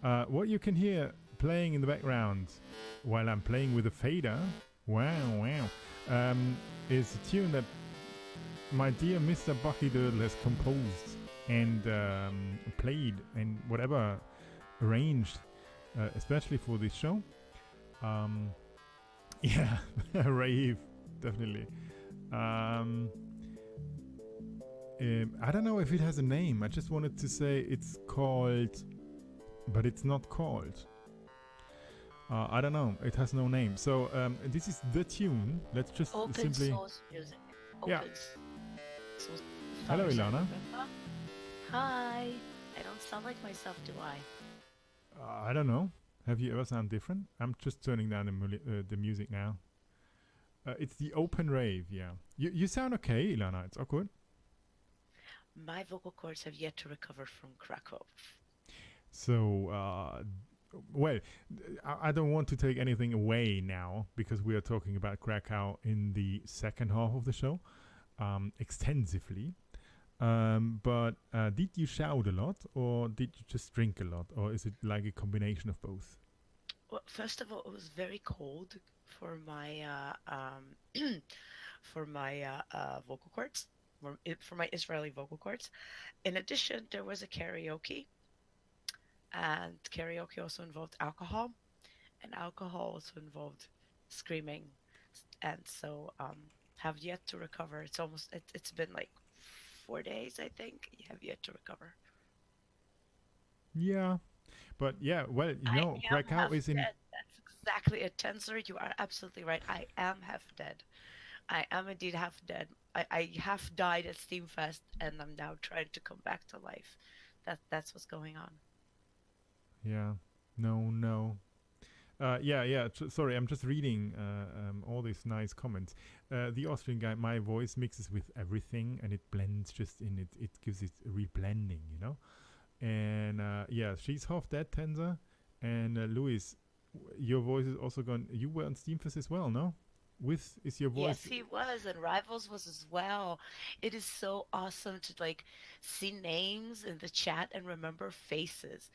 What you can hear playing in the background while I'm playing with a fader, wow, is a tune that my dear Mr. Buckyduddle has composed and played and whatever arranged, especially for this show. Yeah, rave, definitely. I don't know if it has a name. I just wanted to say it's called, but it's not called. I don't know. It has no name. So this is the tune. Let's just Open simply. source music. Yeah. Source Hello, Ilana. Hi. I don't sound like myself, do I? I don't know. Have you ever sound different? I'm just turning down the music now. It's the open rave. Yeah. You sound okay, Ilana. It's all good. My vocal cords have yet to recover from Krakow. So, well, I don't want to take anything away now because we are talking about Krakow in the second half of the show extensively. But did you shout a lot or did you just drink a lot? Or is it like a combination of both? Well, first of all, it was very cold for my for my vocal cords, for my Israeli vocal cords. In addition, there was a karaoke, and karaoke also involved alcohol, and alcohol also involved screaming, and so have yet to recover. It's been like 4 days, I think. You have yet to recover. Yeah. But yeah, well, I am Krakow half is in. dead. That's exactly it, Tensor. You are absolutely right. I am half dead. I am indeed half dead. I half died at Steem Fest, and I'm now trying to come back to life. That's what's going on. Yeah. No. Yeah. Sorry, I'm just reading all these nice comments. The Austrian guy, my voice mixes with everything, and it blends just in it. It gives it reblending, And yeah, she's half dead, Tenza. And Luis, your voice is also gone. You were on Steam Fest as well, no? Is your voice? Yes, he was, and Rivals was as well. It is so awesome to like see names in the chat and remember faces.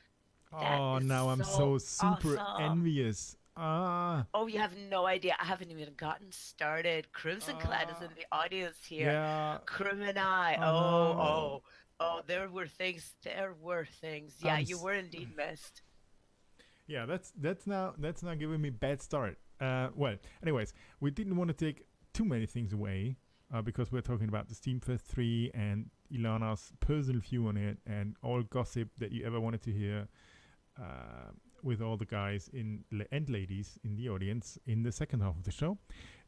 That Oh, is now I'm so so super awesome. envious. Ah, Oh, you have no idea. I haven't even gotten started. Crimson Clad is in the audience here. yeah. Crimini. Oh Oh, no. oh, oh, there were things. There were things. Yeah, I'm. you were indeed missed. Yeah, that's now giving me bad start. Well, anyways, we didn't want to take too many things away because we're talking about the Steam Fest 3 and Ilana's personal view on it and all gossip that you ever wanted to hear with all the guys and ladies in the audience in the second half of the show.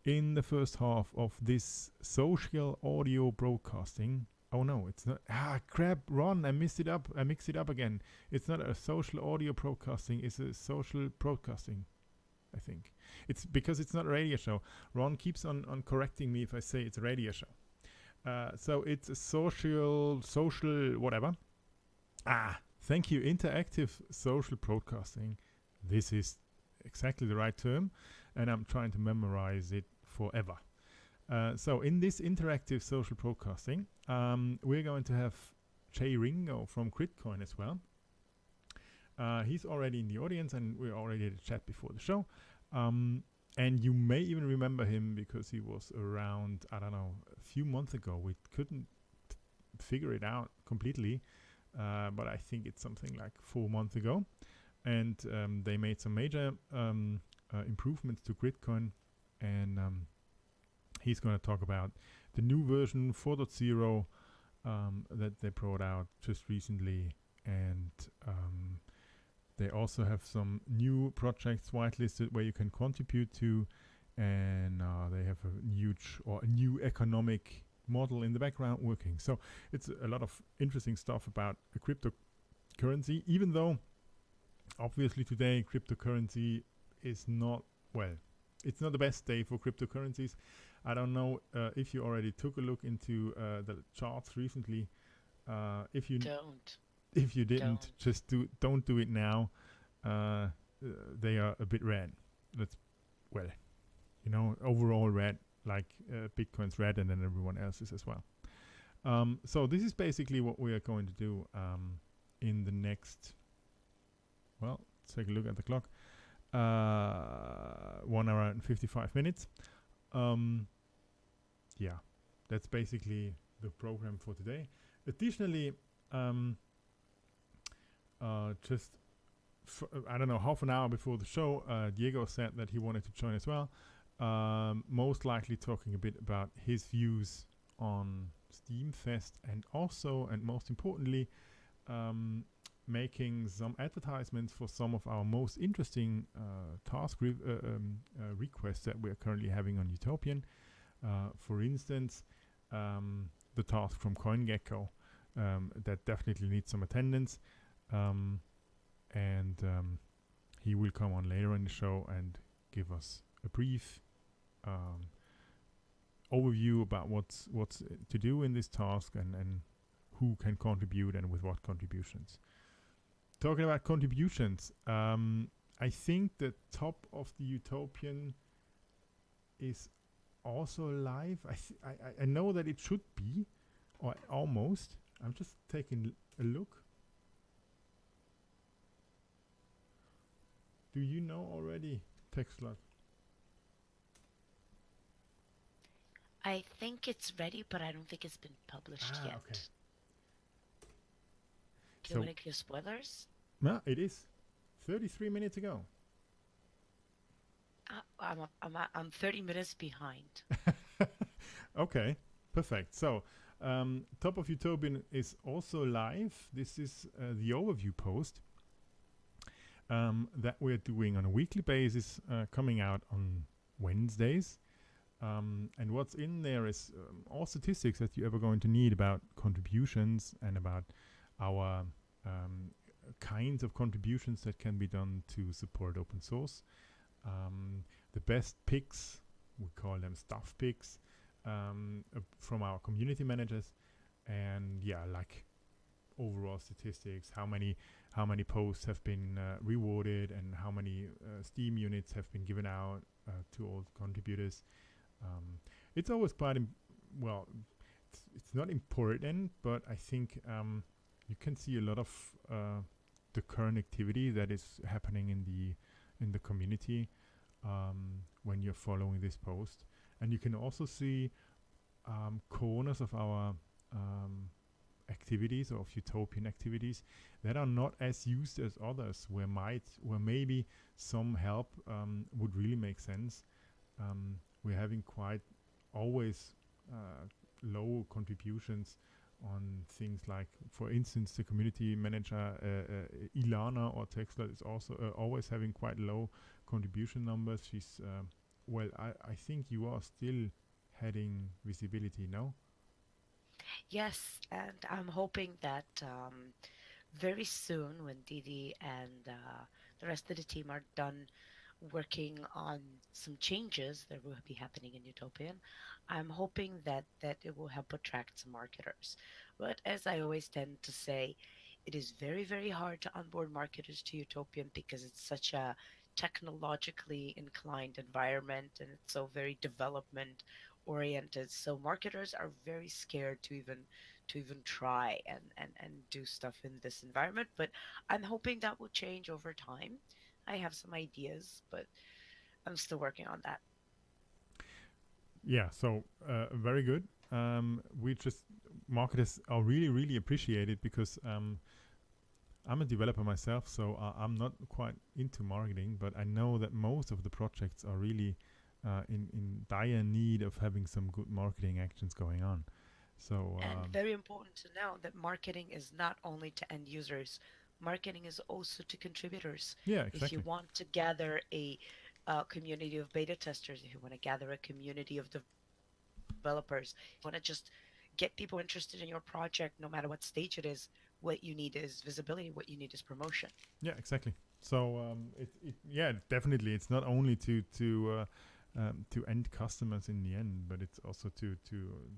In the first half of this social audio broadcasting. Oh no, it's not. Crap, Ron, I mixed it up again. It's not a social audio broadcasting, it's a social broadcasting, I think. It's because it's not a radio show. Ron keeps on correcting me if I say it's a radio show. So it's a social, whatever. Thank you, interactive social broadcasting. This is exactly the right term, and I'm trying to memorize it forever. So in this interactive social broadcasting, we're going to have Jay Ringo from Gridcoin as well. He's already in the audience, and we already had a chat before the show. And you may even remember him because he was around, I don't know, a few months ago. We couldn't figure it out completely, but I think it's something like 4 months ago. And they made some major improvements to Gridcoin, and he's going to talk about the new version 4.0 that they brought out just recently, and they also have some new projects whitelisted where you can contribute to, and they have a new economic model in the background working. So it's a lot of interesting stuff about a cryptocurrency, even though obviously today cryptocurrency is not, well, it's not the best day for cryptocurrencies. I don't know if you already took a look into the charts recently. If you didn't, Don't. just don't do it now. They are a bit red. Overall red, like Bitcoin's red, and then everyone else's as well. So this is basically what we are going to do in the next well, let's take a look at the clock. 1 hour and 55 minutes. Yeah, that's basically the program for today. Additionally, just I don't know, half an hour before the show, Diego said that he wanted to join as well. Most likely talking a bit about his views on Steem Fest, and also, and most importantly, making some advertisements for some of our most interesting task requests that we are currently having on Utopian. For instance, the task from CoinGecko that definitely needs some attendance, and he will come on later in the show and give us a brief overview about what's to do in this task, and who can contribute and with what contributions. Talking about contributions, I think the top of the Utopian is also live. I know that it should be, or almost. I'm just taking a look. Do you know already, Texlot? I think it's ready, but I don't think it's been published yet. Okay. Do you want to give spoilers? No, it is 33 minutes ago. I'm 30 minutes behind. Okay, perfect. So, Top of Utopian is also live. This is the overview post that we're doing on a weekly basis, coming out on Wednesdays. And what's in there is all statistics that you're ever going to need about contributions and about our kinds of contributions that can be done to support open source. The best picks, we call them stuff picks, from our community managers, and yeah, like overall statistics, how many posts have been rewarded, and how many Steem units have been given out to all contributors. It's always quite well, it's not important, but I think you can see a lot of the current activity that is happening in the community when you're following this post, and you can also see corners of our activities, or of Utopian activities, that are not as used as others, where maybe some help would really make sense. We're having quite always low contributions on things like, for instance, the community manager Ilana or Texler is also always having quite low contribution numbers. She's well, I think you are still heading visibility, no? Yes, and I'm hoping that very soon, when Didi and the rest of the team are done working on some changes that will be happening in Utopian, I'm hoping that it will help attract some marketers. But as I always tend to say, it is very, very hard to onboard marketers to Utopian because it's such a technologically inclined environment, and it's so very development oriented. So marketers are very scared to even try and do stuff in this environment. But I'm hoping that will change over time. I have some ideas, but I'm still working on that. Yeah, so very good. We just, marketers are really, really appreciated, because I'm a developer myself, so I'm not quite into marketing, but I know that most of the projects are really in dire need of having some good marketing actions going on. So And very important to know that marketing is not only to end users. Marketing is also to contributors. yeah, If exactly. you want to gather a community of beta testers, if you want to gather a community of developers, if you want to just get people interested in your project, no matter what stage it is, what you need is visibility, what you need is promotion. Yeah, exactly. So yeah, definitely, it's not only to end customers in the end, but it's also to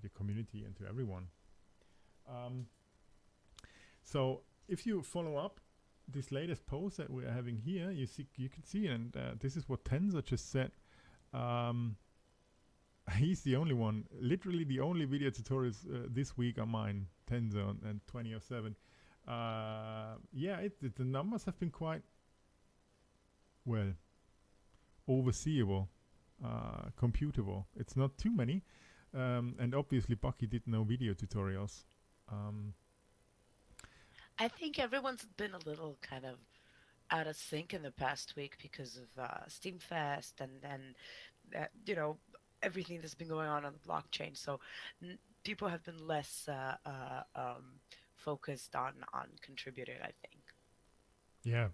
the community and to everyone. So if you follow up this latest post that we are having here, you can see, and this is what Tenzer just said. He's the only one, literally the only video tutorials this week are mine, Tenzer and 2007. Yeah, the numbers have been quite well, overseeable, computable. It's not too many, and obviously Bucky did no video tutorials. Um, I think everyone's been a little kind of out of sync in the past week because of Steam Fest and then everything that's been going on the blockchain. So people have been less focused on contributing, I think. yeah,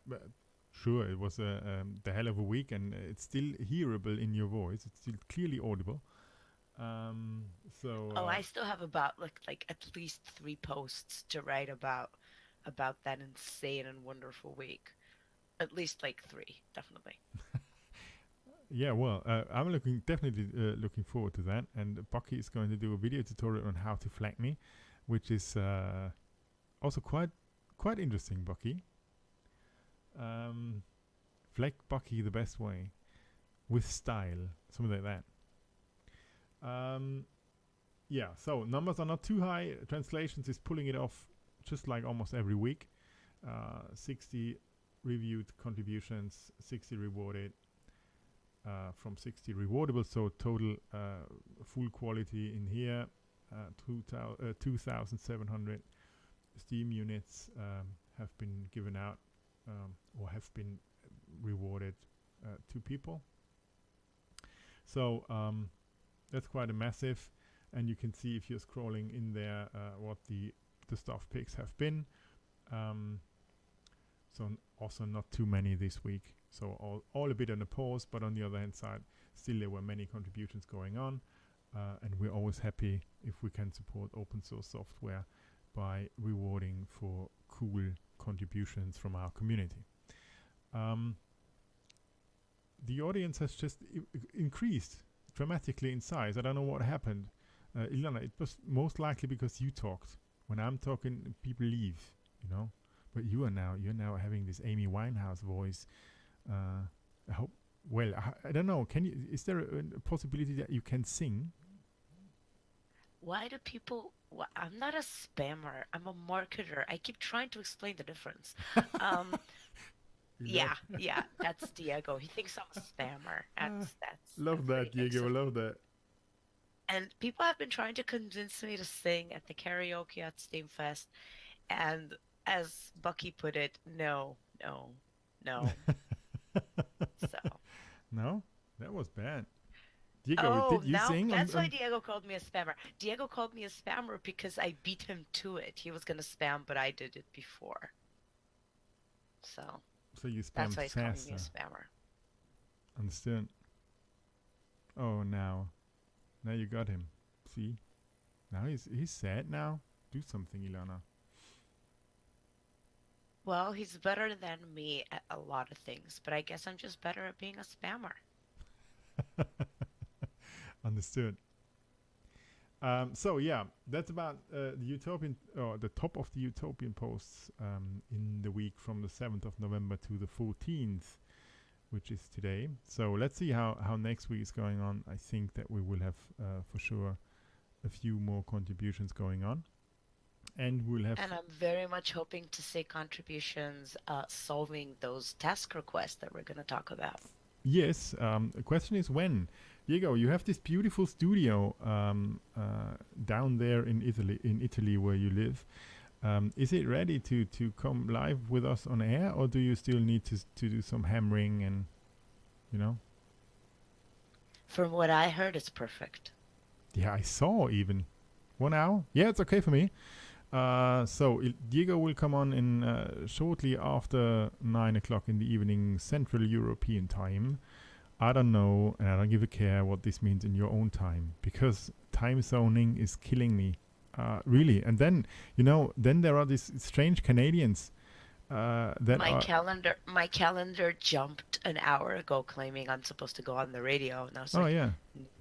sure. It was the hell of a week, and it's still hearable in your voice. It's still clearly audible. So. Oh, I still have about like at least 3 posts to write about that insane and wonderful week. At least like 3, definitely. Yeah, well, I'm definitely looking forward to that. And Bucky is going to do a video tutorial on how to flag me, which is also quite interesting. Bucky, flag Bucky the best way, with style, something like that. Yeah, so numbers are not too high. Translations is pulling it off, just like almost every week. 60 reviewed contributions, 60 rewarded. From 60 rewardable, so total full quality in here, 2,700 Steam units have been given out or have been rewarded to people. So that's quite a massive, and you can see if you're scrolling in there what the stuff picks have been. So also not too many this week. So all a bit on a pause, but on the other hand side, still there were many contributions going on, and we're always happy if we can support open source software by rewarding for cool contributions from our community. The audience has just increased dramatically in size. I don't know what happened. Ilana, it was most likely because you talked. When I'm talking, people leave, But you're now having this Amy Winehouse voice. I hope. Well, I don't know. Is there a possibility that you can sing? Why do people? I'm not a spammer. I'm a marketer. I keep trying to explain the difference. Yeah, that's Diego. He thinks I'm a spammer. That's love that, Diego. Love that. And people have been trying to convince me to sing at the karaoke at Steem Fest, and as Bucky put it, no. So. No, that was bad. Diego, did you sing? That's why Diego called me a spammer. Diego called me a spammer because I beat him to it. He was going to spam, but I did it before. So you spammed that's why he's calling faster. me a spammer. Understood. Oh, now you got him. See? Now he's sad now. Do something, Ilana. Well, he's better than me at a lot of things, but I guess I'm just better at being a spammer. Understood. So yeah, that's about the Utopian, or the top of the Utopian posts in the week from the 7th of November to the 14th, which is today. So let's see how next week is going on. I think that we will have for sure a few more contributions going on. And we'll have. And I'm very much hoping to see contributions solving those task requests that we're going to talk about. Yes. The question is when. Diego, you have this beautiful studio down there in Italy where you live. Is it ready to come live with us on air, or do you still need to do some hammering and, From what I heard, it's perfect. Yeah, I saw even 1 hour. Yeah, it's okay for me. So Diego will come on in shortly after 9 o'clock in the evening Central European time. I don't know, and I don't give a care what this means in your own time, because time zoning is killing me, really. And then, then there are these strange Canadians that my calendar jumped an hour ago, claiming I'm supposed to go on the radio, and I was like, yeah,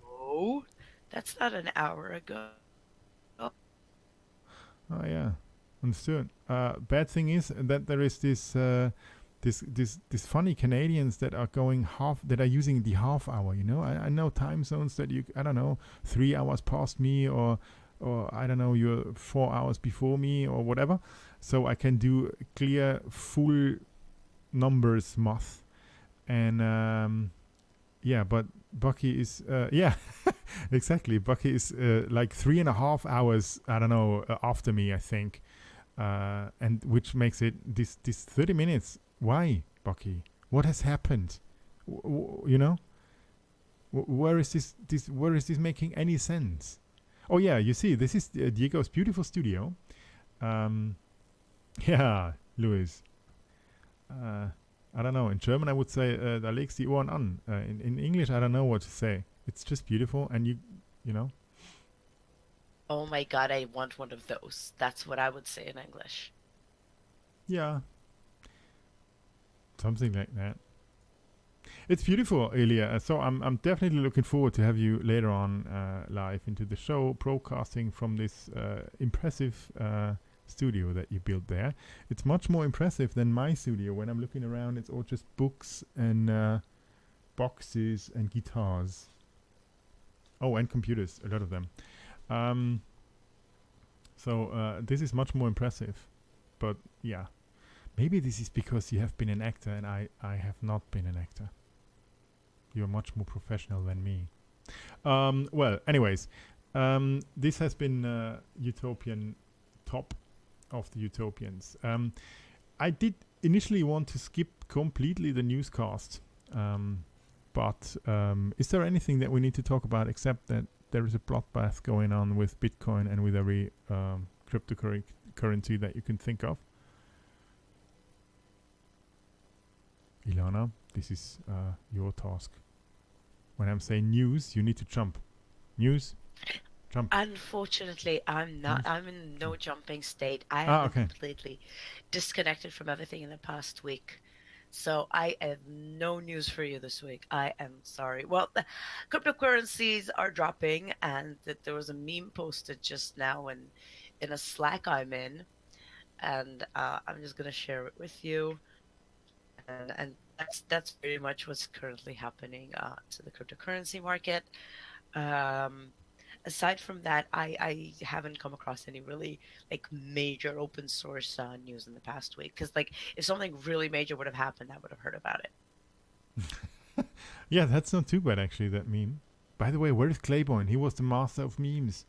no, that's not an hour ago. Oh yeah, understood. Bad thing is that there is this funny Canadians that are using the half hour. I know time zones that 3 hours past me, or I don't know, you're 4 hours before me or whatever. So I can do clear full numbers math. and yeah, but Bucky is yeah, exactly. Bucky is like 3.5 hours. I don't know after me, I think, and which makes it this 30 minutes. Why, Bucky? What has happened? You know, where is this? Where is this making any sense? Oh yeah, you see, this is Diego's beautiful studio. Yeah, Louis. I don't know. In German, I would say "Da legst die Ohren an." In English, I don't know what to say. It's just beautiful, and you know. Oh my god, I want one of those. That's what I would say in English. Yeah, something like that. It's beautiful, Elia. So I'm definitely looking forward to have you later on live into the show, broadcasting from this impressive studio that you built there. It's much more impressive than my studio. When I'm looking around, it's all just books and boxes and guitars. Oh, and computers, a lot of them. So this is much more impressive. But yeah, maybe this is because you have been an actor and I have not been an actor. You're much more professional than me. Well, anyways, this has been Utopian Top of the Utopians. I did initially want to skip completely the newscast, but is there anything that we need to talk about except that there is a bloodbath going on with Bitcoin and with every cryptocurrency that you can think of? Ilana, this is your task. When I'm saying news, you need to jump. News, jump. Unfortunately, I'm not. I'm in no jumping state. I am completely disconnected from everything in the past week. So I have no news for you this week. I am sorry. Well, the cryptocurrencies are dropping, and there was a meme posted just now in a Slack I'm in, and I'm just gonna share it with you. And that's pretty much what's currently happening to the cryptocurrency market. Aside from that, I haven't come across any really like major open source news in the past week. Because like if something really major would have happened, I would have heard about it. Yeah, that's not too bad actually. That meme. By the way, where is Claiborne? He was the master of memes.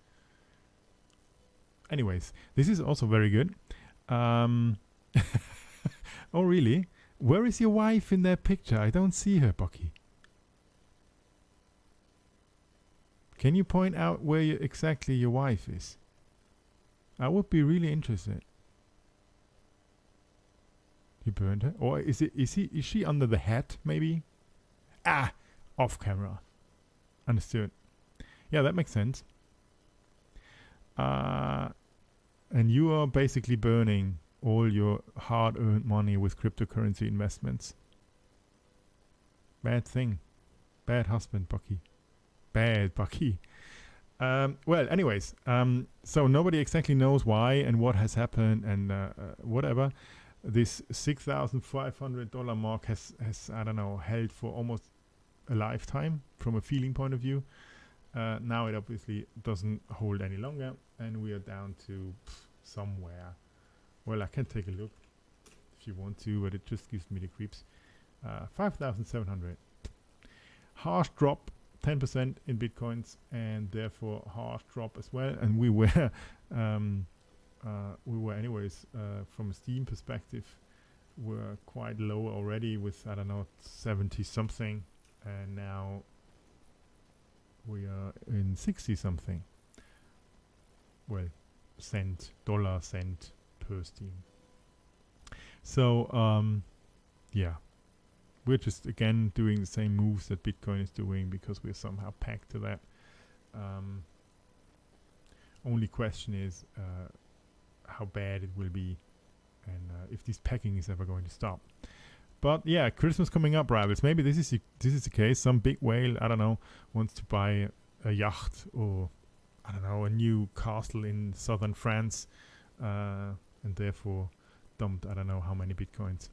Anyways, this is also very good. Oh really? Where is your wife in that picture? I don't see her, Bucky. Can you point out where exactly your wife is? I would be really interested. He burned her? Or is she under the hat, maybe? Ah! Off camera. Understood. Yeah, that makes sense. And you are basically burning all your hard-earned money with cryptocurrency investments. Bad thing. Bad husband, Bucky. Bad Bucky. Well, anyways, so nobody exactly knows why and what has happened and whatever. This $6,500 mark has I don't know, held for almost a lifetime from a feeling point of view. Now it obviously doesn't hold any longer, and we are down to somewhere. Well, I can take a look if you want to, but it just gives me the creeps. 5,700. Harsh drop, 10% in bitcoins, and therefore harsh drop as well. And we were, anyways, from a Steem perspective, were quite low already with, I don't know, 70 something, and now we are in 60 something. Well, dollar cent per Steem. So yeah, we're just again doing the same moves that Bitcoin is doing because we're somehow pegged to that. Only question is how bad it will be and if this pegging is ever going to stop. But yeah, Christmas coming up, rivals. Maybe this is the case. Some big whale, I don't know, wants to buy a yacht or I don't know, a new castle in southern France, and therefore dumped I don't know how many bitcoins.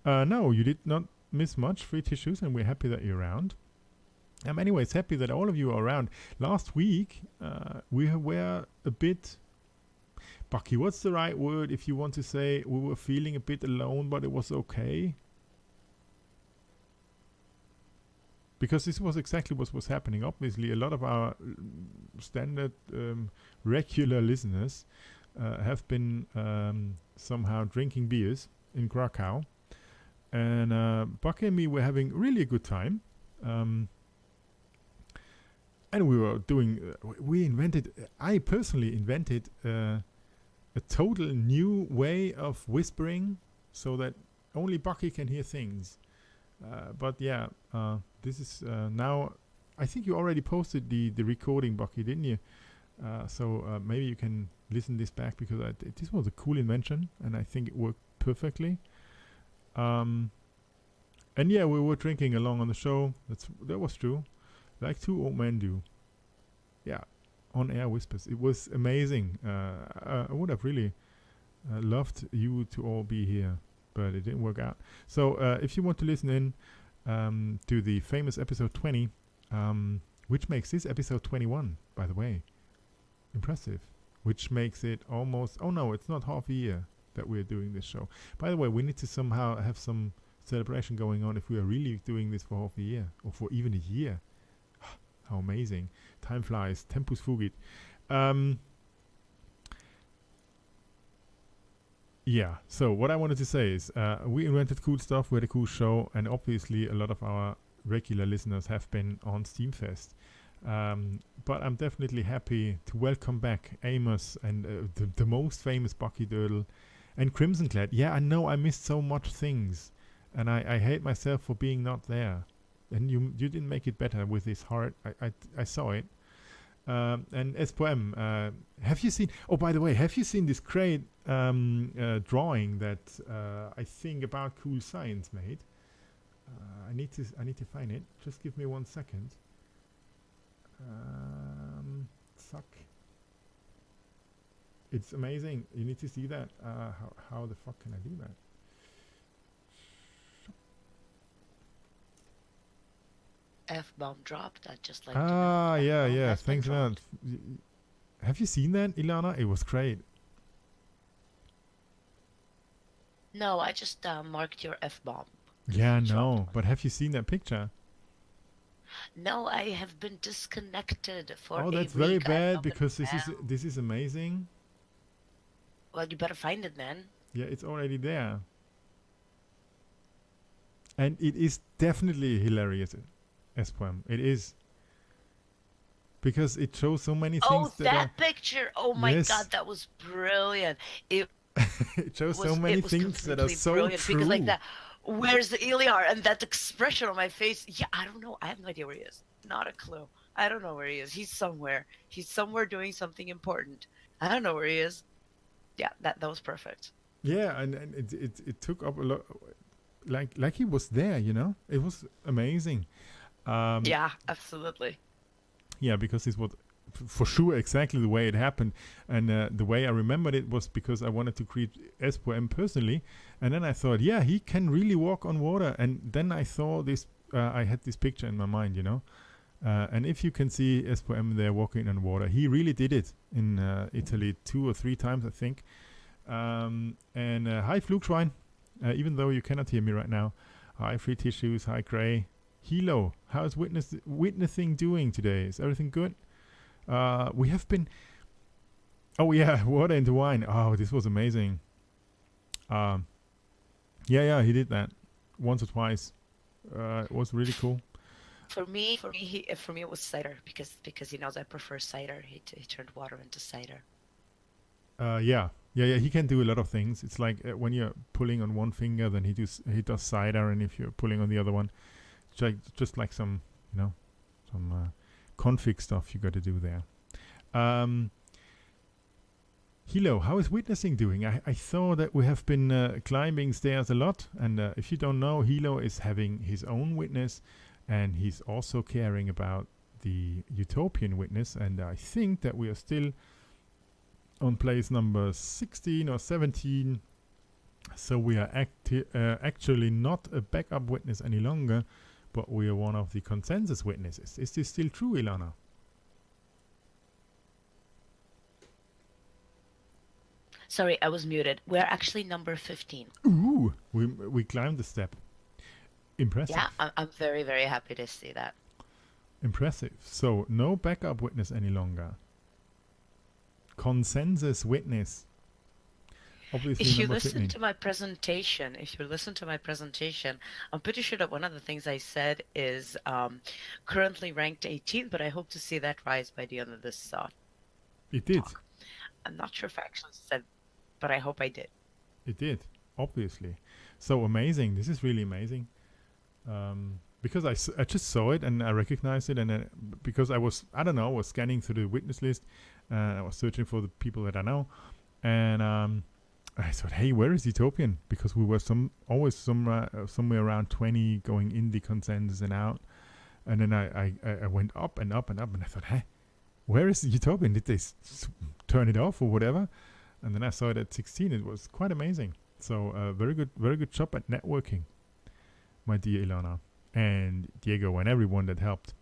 No, you did not miss much. Free tissues, and we're happy that you're around. I'm anyways happy that all of you are around. Last week, we were a bit... Bucky, what's the right word if you want to say we were feeling a bit alone, but it was okay? because this was exactly what was happening. Obviously, a lot of our standard regular listeners have been somehow drinking beers in Krakow, and Bucky and me were having really a good time. And we were doing. I personally invented a total new way of whispering, so that only Bucky can hear things. But yeah, this is now. I think you already posted the recording, Bucky, didn't you? So maybe you can listen this back, because this was a cool invention, and I think it worked perfectly. And yeah, we were drinking along on the show. That was true, like two old men do. Yeah, on air whispers. It was amazing. I would have really loved you to all be here, but it didn't work out. So if you want to listen in to the famous episode 20, which makes this episode 21, by the way, impressive, which makes it almost, oh no, it's not half a year that we're doing this show. By the way, we need to somehow have some celebration going on if we are really doing this for half a year, or for even a year. How amazing. Time flies. Tempus fugit. Yeah, so what I wanted to say is we invented cool stuff, we had a cool show, and obviously a lot of our regular listeners have been on Steem Fest. But I'm definitely happy to welcome back Amos and the most famous Buckyduddle and Crimson Clad. Yeah, I know I missed so much things, and I hate myself for being not there. And you didn't make it better with this heart. I saw it. And SPM, have you seen? Oh, by the way, have you seen this great drawing that I think About Cool Science made? I need to find it. Just give me 1 second. Suck. It's amazing. You need to see that. How the fuck can I do that? F-bomb dropped. I just like. Yeah. Thanks a lot. Have you seen that, Ilana? It was great. No, I just marked your F-bomb. Yeah, no. But have you seen that picture? No, I have been disconnected for. Oh, that's very bad, because this is amazing. Well, you better find it then. Yeah, it's already there. And it is definitely hilarious. SPM. It is, because it shows so many things. Oh, that picture! Oh my God, that was brilliant! It shows so many things that are so true. Because like that, where's the Eliar? And that expression on my face. Yeah, I don't know. I have no idea where he is. Not a clue. I don't know where he is. He's somewhere. He's somewhere doing something important. I don't know where he is. Yeah, that was perfect. Yeah, and it took up a lot. Like he was there, you know. It was amazing. Yeah, absolutely. Yeah, because this was for sure exactly the way it happened, and the way I remembered it was because I wanted to create SPM personally, and then I thought, yeah, he can really walk on water, and then I saw this. I had this picture in my mind, you know, and if you can see SPM there walking on water, he really did it in Italy 2 or 3 times, I think. And hi, Flugschwein, even though you cannot hear me right now. Hi, Free Tissues. Hi, Gray. Hilo, how's witnessing doing today? Is everything good? We have been. Oh yeah, water into wine. Oh, this was amazing. Yeah, he did that once or twice. It was really cool. For me, it was cider, because he knows I prefer cider. He turned water into cider. Yeah. He can do a lot of things. It's like when you're pulling on one finger, then he does cider, and if you're pulling on the other one. Just like some, you know, some config stuff you got to do there. Hilo, how is witnessing doing? I saw that we have been climbing stairs a lot, and if you don't know, Hilo is having his own witness, and he's also caring about the utopian witness, and I think that we are still on place number 16 or 17, so we are actually not a backup witness any longer, but we are one of the consensus witnesses. Is this still true, Ilana? Sorry, I was muted. We're actually number 15. Ooh, we climbed the step. Impressive. Yeah, I'm very, very happy to see that. Impressive. So no backup witness any longer. Consensus witness. Obviously, If you number listen fitting. to my presentation, I'm pretty sure that one of the things I said is currently ranked 18, but I hope to see that rise by the end of this It did. talk. I'm not sure if I actually said, but I hope I did. It did. Obviously. So amazing. This is really amazing. Because I just saw it and I recognized it, and because I was scanning through the witness list, I was searching for the people that I know, and I thought, hey, where is Utopian? Because we were always somewhere around 20 going in the consensus and out, and then I went up and up and up, and I thought, hey, where is Utopian? Did they turn it off or whatever? And then I saw it at 16. It was quite amazing. So very good job at networking, my dear Ilana and Diego and everyone that helped,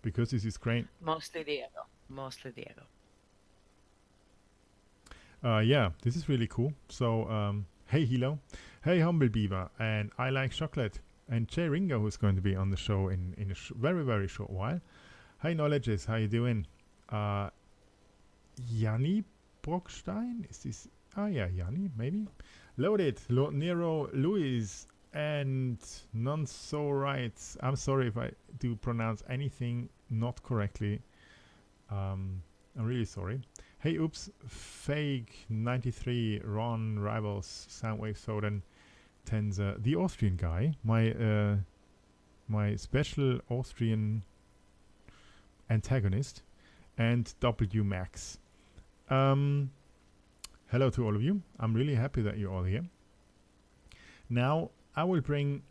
because this is great. Mostly Diego. Yeah, this is really cool. So hey Hilo, hey Humble Beaver, and I Like Chocolate, and Jay Ringo, who's going to be on the show in a very, very short while. Hi Knowledges, how you doing? Yanni Brockstein, is this? Oh yeah, Yanni, maybe. Loaded, Lord Nero, Louis, and none so right. I'm sorry if I do pronounce anything not correctly. I'm really sorry. Hey, oops, Fake 93, Ron, Rivals, Soundwave, Soden, Tenza, the Austrian guy, my special Austrian antagonist, and W Max. Hello to all of you. I'm really happy that you're all here. Now I will bring.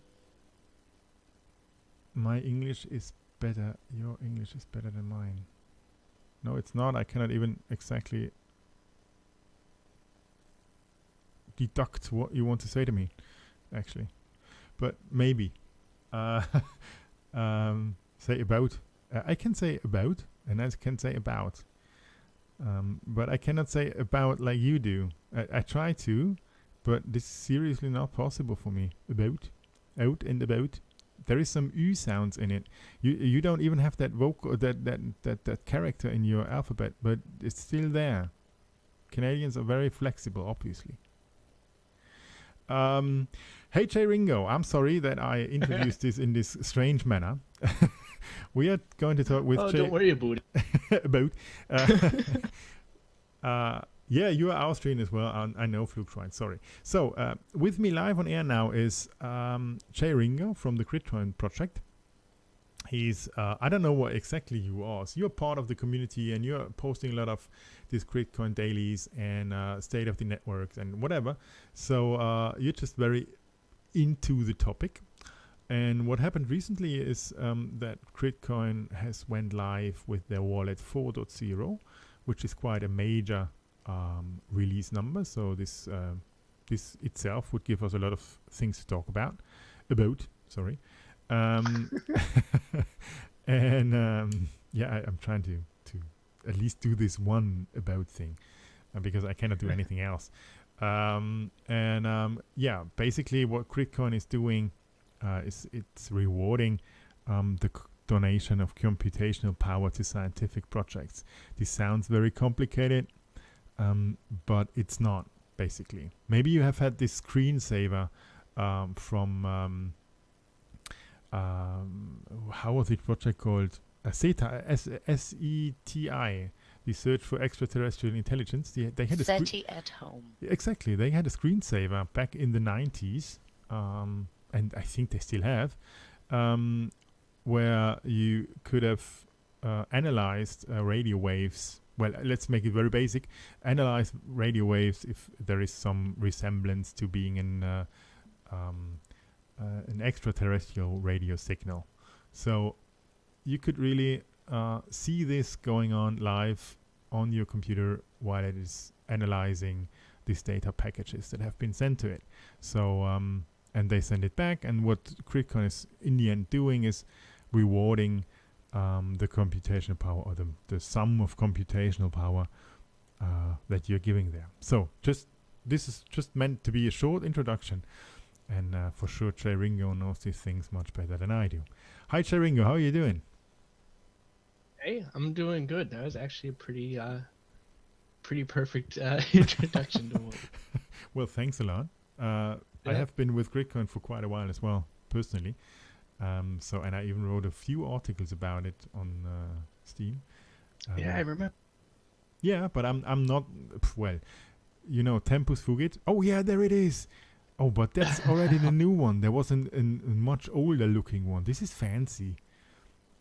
My English is better. Your English is better than mine. No, it's not. I cannot even exactly deduct what you want to say to me, actually. But maybe. Say about. I can say about, and I can say about. But I cannot say about like you do. I try to, but this is seriously not possible for me. About. Out and about. There is some U sounds in it. You don't even have that vocal that character in your alphabet, but it's still there. Canadians are very flexible, obviously. Hey Jay Ringo, I'm sorry that I introduced this in this strange manner. We are going to talk with Jay. Don't worry about it. Yeah, you are Austrian as well. I know, Flugschwein. Sorry. So, with me live on air now is Jay Ringo from the Critcoin project. He's, I don't know what exactly you are. So you're part of the community and you're posting a lot of these Critcoin dailies and state of the networks and whatever. So, you're just very into the topic. And what happened recently is that Critcoin has went live with their wallet 4.0, which is quite a major release number. So this itself would give us a lot of things to talk about. Sorry. And yeah, I'm trying to at least do this one about thing because I cannot do anything else. Yeah, basically what Critcoin is doing is it's rewarding the donation of computational power to scientific projects. This sounds very complicated, but it's not, basically. Maybe you have had this screensaver from how was the project called? SETI, S-E-T-I, the Search for Extraterrestrial Intelligence. They had SETI at home. Exactly. They had a screensaver back in the 90s, and I think they still have, where you could have analyzed radio waves. Well, let's make it very basic. Analyze radio waves if there is some resemblance to being an extraterrestrial radio signal. So you could really see this going on live on your computer while it is analyzing these data packages that have been sent to it. So, and they send it back. And what Critcoin is in the end doing is rewarding the computational power, or the sum of computational power that you're giving there. So this is just meant to be a short introduction. And for sure, Ringo knows these things much better than I do. Hi, Ringo, how are you doing? Hey, I'm doing good. That was actually a pretty perfect introduction to what. Well, thanks a lot. I have been with Gridcoin for quite a while as well, personally. And I even wrote a few articles about it on Steam. Yeah, I remember. Yeah, but I'm not well. You know, Tempus Fugit. Oh yeah, there it is. Oh, but that's already the new one. There was a much older looking one. This is fancy.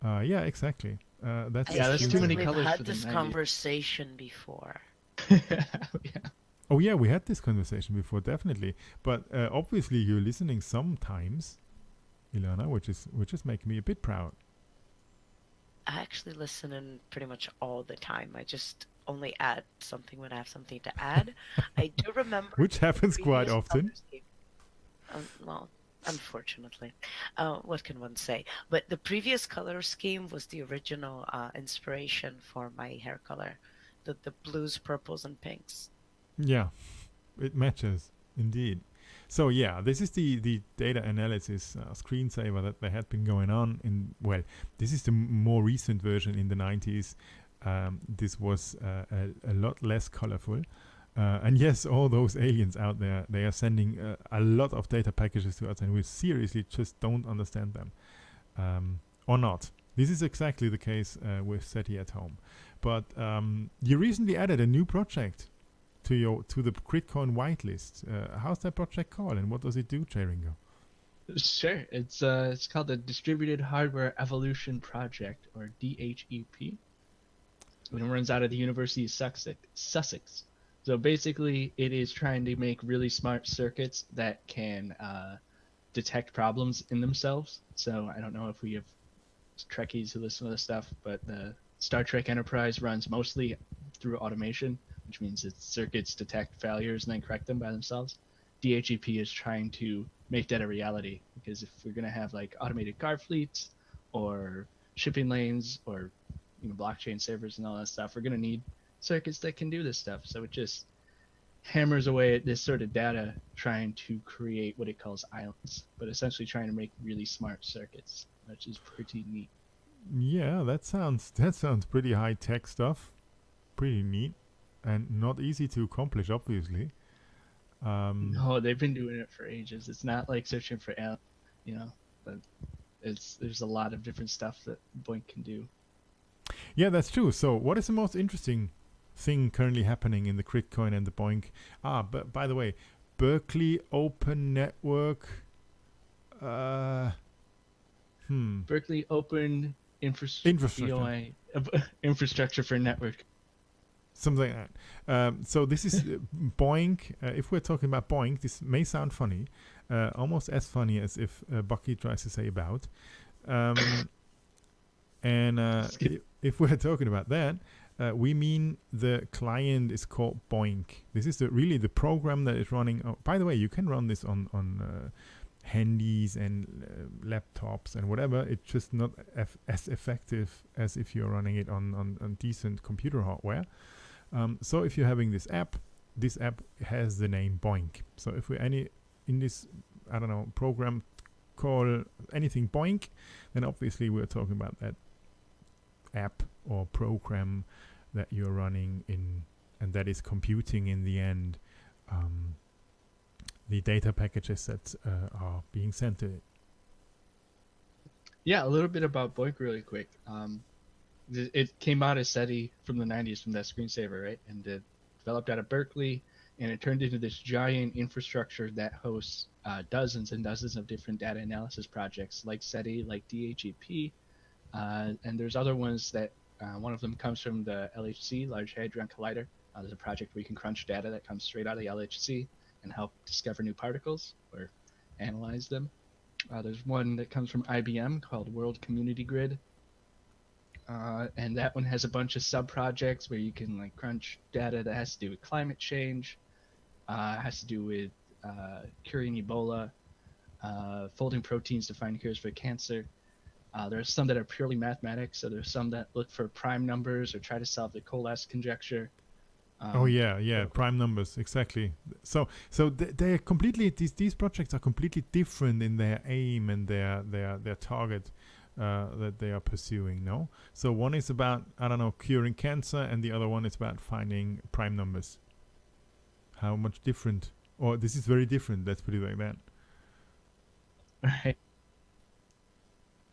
Yeah, exactly. There's too many colors. We've for had this conversation before. Yeah. Oh yeah, we had this conversation before, definitely. But obviously, you're listening sometimes, Ilana, which is making me a bit proud. I actually listen in pretty much all the time. I just only add something when I have something to add. I do remember... Which happens quite often. Well, unfortunately. What can one say? But the previous color scheme was the original inspiration for my hair color. The blues, purples, and pinks. Yeah, it matches, indeed. So yeah, this is the data analysis screensaver that they had been going on in, well, this is the more recent version in the 90s. This was a lot less colorful. And yes, all those aliens out there, they are sending a lot of data packages to us, and we seriously just don't understand them. Or not. This is exactly the case with SETI at home. But you recently added a new project to the Gridcoin whitelist. How's that project called, and what does it do, Ringo? Sure, it's called the Distributed Hardware Evolution Project, or DHEP. And it runs out of the University of Sussex. So basically, it is trying to make really smart circuits that can detect problems in themselves. So I don't know if we have Trekkies who listen to this stuff, but the Star Trek Enterprise runs mostly through automation, which means its circuits detect failures and then correct them by themselves. DHEP is trying to make that a reality, because if we're going to have like automated car fleets or shipping lanes or blockchain servers and all that stuff, we're going to need circuits that can do this stuff. So it just hammers away at this sort of data, trying to create what it calls islands, but essentially trying to make really smart circuits, which is pretty neat. Yeah, that sounds pretty high tech stuff. Pretty neat, and not easy to accomplish, obviously. No, they've been doing it for ages. It's not like searching for but there's a lot of different stuff that Boink can do. Yeah, that's true. So what is the most interesting thing currently happening in the Gridcoin and the Boink? But by the way, Berkeley Open Network. Berkeley Open Infrastructure. Infrastructure for network. Something like that. So this is Boink. If we're talking about Boink, this may sound funny, almost as funny as if Bucky tries to say about. If we're talking about that, we mean the client is called Boink. This is really the program that is running. By the way, you can run this on handies and laptops and whatever. It's just not as effective as if you're running it on decent computer hardware. So if you're having this app has the name Boink. So if we're in this, I don't know, program call anything Boink, then obviously we're talking about that app or program that you're running in, and that is computing in the end the data packages that are being sent to it. Yeah, a little bit about Boink really quick. It came out as SETI from the 90s, from that screensaver, right? And it developed out of Berkeley, and it turned into this giant infrastructure that hosts dozens and dozens of different data analysis projects, like SETI, like DHEP, and there's other ones that one of them comes from the LHC, Large Hadron Collider. There's a project where you can crunch data that comes straight out of the LHC and help discover new particles or analyze them. There's one that comes from IBM called World Community Grid. And that one has a bunch of sub-projects where you can like crunch data that has to do with climate change, has to do with curing Ebola, folding proteins to find cures for cancer. There's some that are purely mathematics, so there's some that look for prime numbers or try to solve the coalesce conjecture. Oh yeah, prime numbers, exactly. So they're completely, these projects are completely different in their aim and their target that they are pursuing. No, so one is about, I don't know, curing cancer, and the other one is about finding prime numbers. How much different? Or this is very different. Let's put it like that. Right.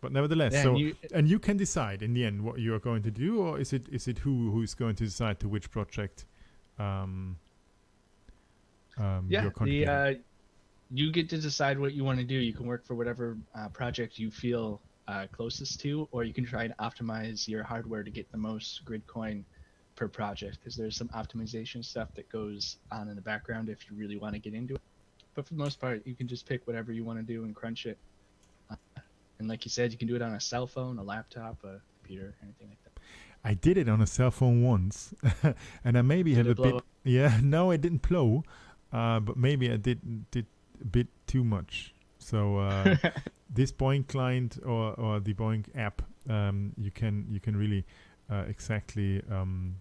But nevertheless, Yeah, so and you can decide in the end what you are going to do, or is it who's going to decide to which project yeah, you're contributing? you get to decide what you want to do. You can work for whatever project you feel closest to, or you can try and optimize your hardware to get the most grid coin per project, because there's some optimization stuff that goes on in the background if you really want to get into it. But for the most part, you can just pick whatever you want to do and crunch it. And like you said, you can do it on a cell phone, a laptop, a computer, anything like that. I did it on a cell phone once, and I maybe have a bit. Up? Yeah, no, it didn't blow, but maybe I did a bit too much. So this Boink client or the Boink app, you can really exactly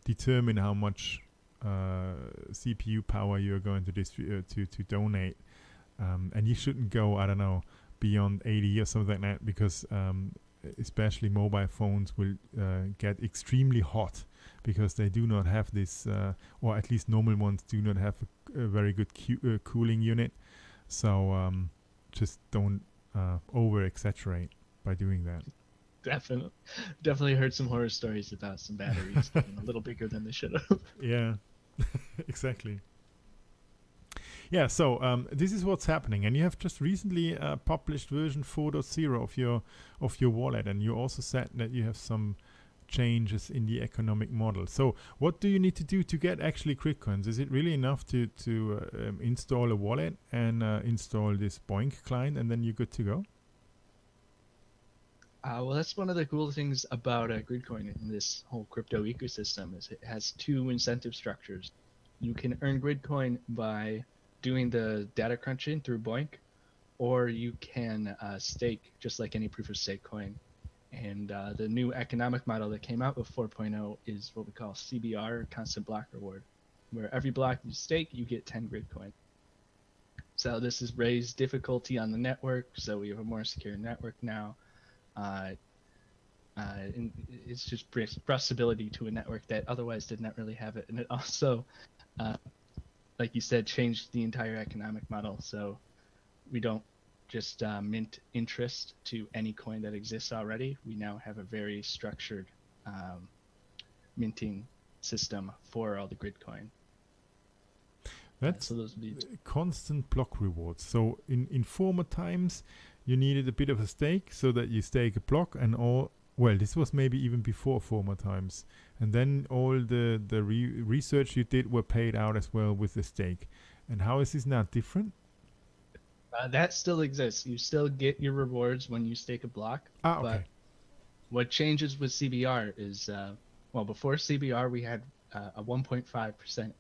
determine how much CPU power you're going to to donate, and you shouldn't go, I don't know, beyond 80 or something like that, because especially mobile phones will get extremely hot, because they do not have this, or at least normal ones do not have a very good cooling unit. So just don't over exaggerate by doing that. Definitely heard some horror stories about some batteries getting a little bigger than they should have. Yeah, exactly. Yeah, so this is what's happening, and you have just recently published version 4.0 of your wallet, and you also said that you have some changes in the economic model. So what do you need to do to get actually Gridcoins? Is it really enough to install a wallet and install this Boink client, and then you're good to go? Well, that's one of the cool things about Gridcoin in this whole crypto ecosystem, is it has two incentive structures. You can earn Gridcoin by doing the data crunching through Boink, or you can stake just like any proof of stake coin. And the new economic model that came out with 4.0 is what we call CBR, constant block reward, where every block you stake, you get 10 Gridcoin. So this has raised difficulty on the network, so we have a more secure network now. And it's just brought stability to a network that otherwise did not really have it. And it also, like you said, changed the entire economic model. So we don't just mint interest to any coin that exists already. We now have a very structured minting system for all the Gridcoin. That's so those would be constant block rewards. So in former times, you needed a bit of a stake so that you stake a block, and all. Well, this was maybe even before former times, and then all the research you did were paid out as well with the stake. And how is this now different? That still exists. You still get your rewards when you stake a block. Okay. But what changes with CBR is, well, before CBR we had a 1.5%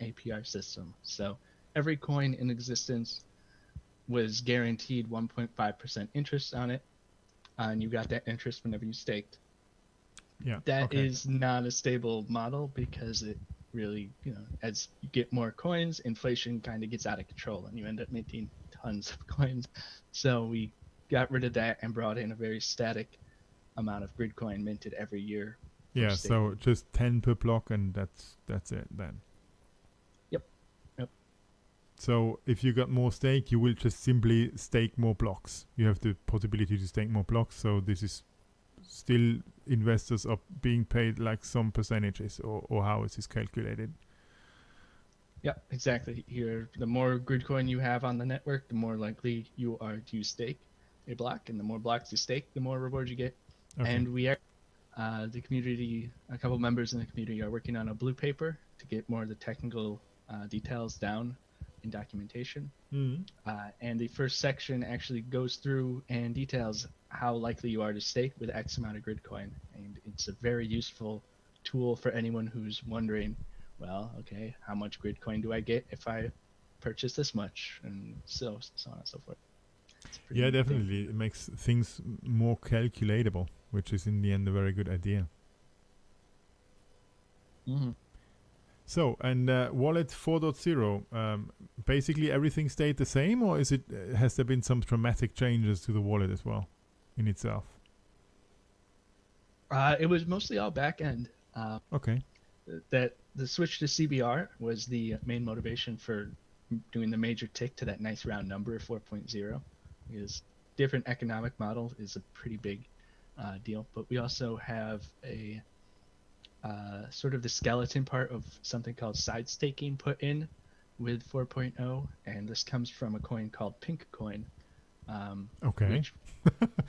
APR system. So every coin in existence was guaranteed 1.5% interest on it, and you got that interest whenever you staked. Yeah. That is not a stable model, because it really, as you get more coins, inflation kind of gets out of control and you end up minting tons of coins. So we got rid of that and brought in a very static amount of Gridcoin minted every year. Yeah, so just 10 per block, and that's it then. Yep. So if you got more stake, you will just simply stake more blocks. You have the possibility to stake more blocks, so this is still investors are being paid like some percentages, or how is this calculated? Yeah, exactly. The more Gridcoin you have on the network, the more likely you are to stake a block, and the more blocks you stake, the more rewards you get. Okay. And we are, the community, a couple members in the community are working on a blue paper to get more of the technical details down in documentation. And the first section actually goes through and details how likely you are to stake with X amount of Gridcoin. And it's a very useful tool for anyone who's wondering, well, okay, how much Gridcoin do I get if I purchase this much, and so on and so forth. Yeah, definitely. It makes things more calculatable, which is in the end a very good idea. So, and wallet 4.0, basically everything stayed the same, or is it has there been some dramatic changes to the wallet as well in itself? It was mostly all back end. Okay. That the switch to CBR was the main motivation for doing the major tick to that nice round number of 4.0, because different economic model is a pretty big deal. But we also have a sort of the skeleton part of something called side staking put in with 4.0, and this comes from a coin called Pink Coin. Okay. Which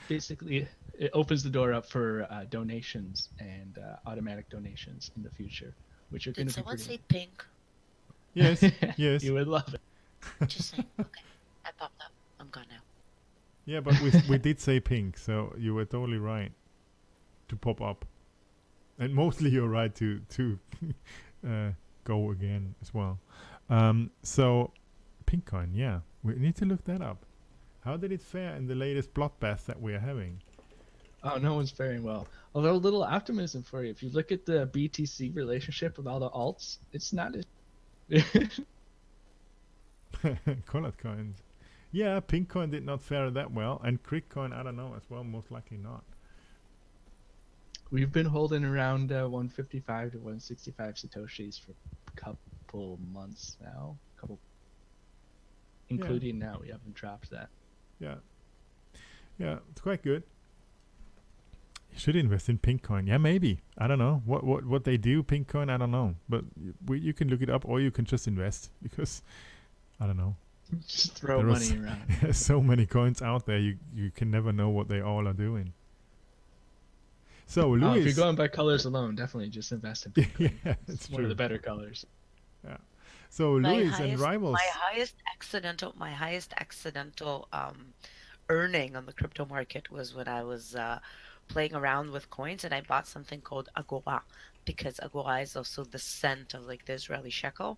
basically it opens the door up for donations and automatic donations in the future, which are going Did to be someone pretty... say pink? Yes. Yes. You would love it. Just saying. Okay. I popped up. I'm gone now. Yeah, but we did say pink, so you were totally right to pop up, and mostly you're right to go again as well. So pink coin, yeah, we need to look that up. How did it fare in the latest bloodbath that we are having? Oh, no one's faring well. Although a little optimism for you. If you look at the BTC relationship with all the alts, it's not as... Colored coins. Yeah, pink coin did not fare that well, and crick coin, I don't know as well, most likely not. We've been holding around 155 to 165 Satoshis for a couple months now. Including now, we haven't dropped that. Yeah. Yeah, it's quite good. You should invest in pink coin. Yeah, maybe. I don't know. What they do, pink coin, I don't know. But you can look it up, or you can just invest, because I don't know. Just throw money around. So many coins out there, you can never know what they all are doing. So, Louis, if you're going by colors alone, definitely just invest in pink coin. Yeah, it's it's one true. of the better colors. Yeah. So, Louis and Rivals. My highest accidental earning on the crypto market was when I was playing around with coins, and I bought something called Agora, because Agora is also the cent of like the Israeli shekel,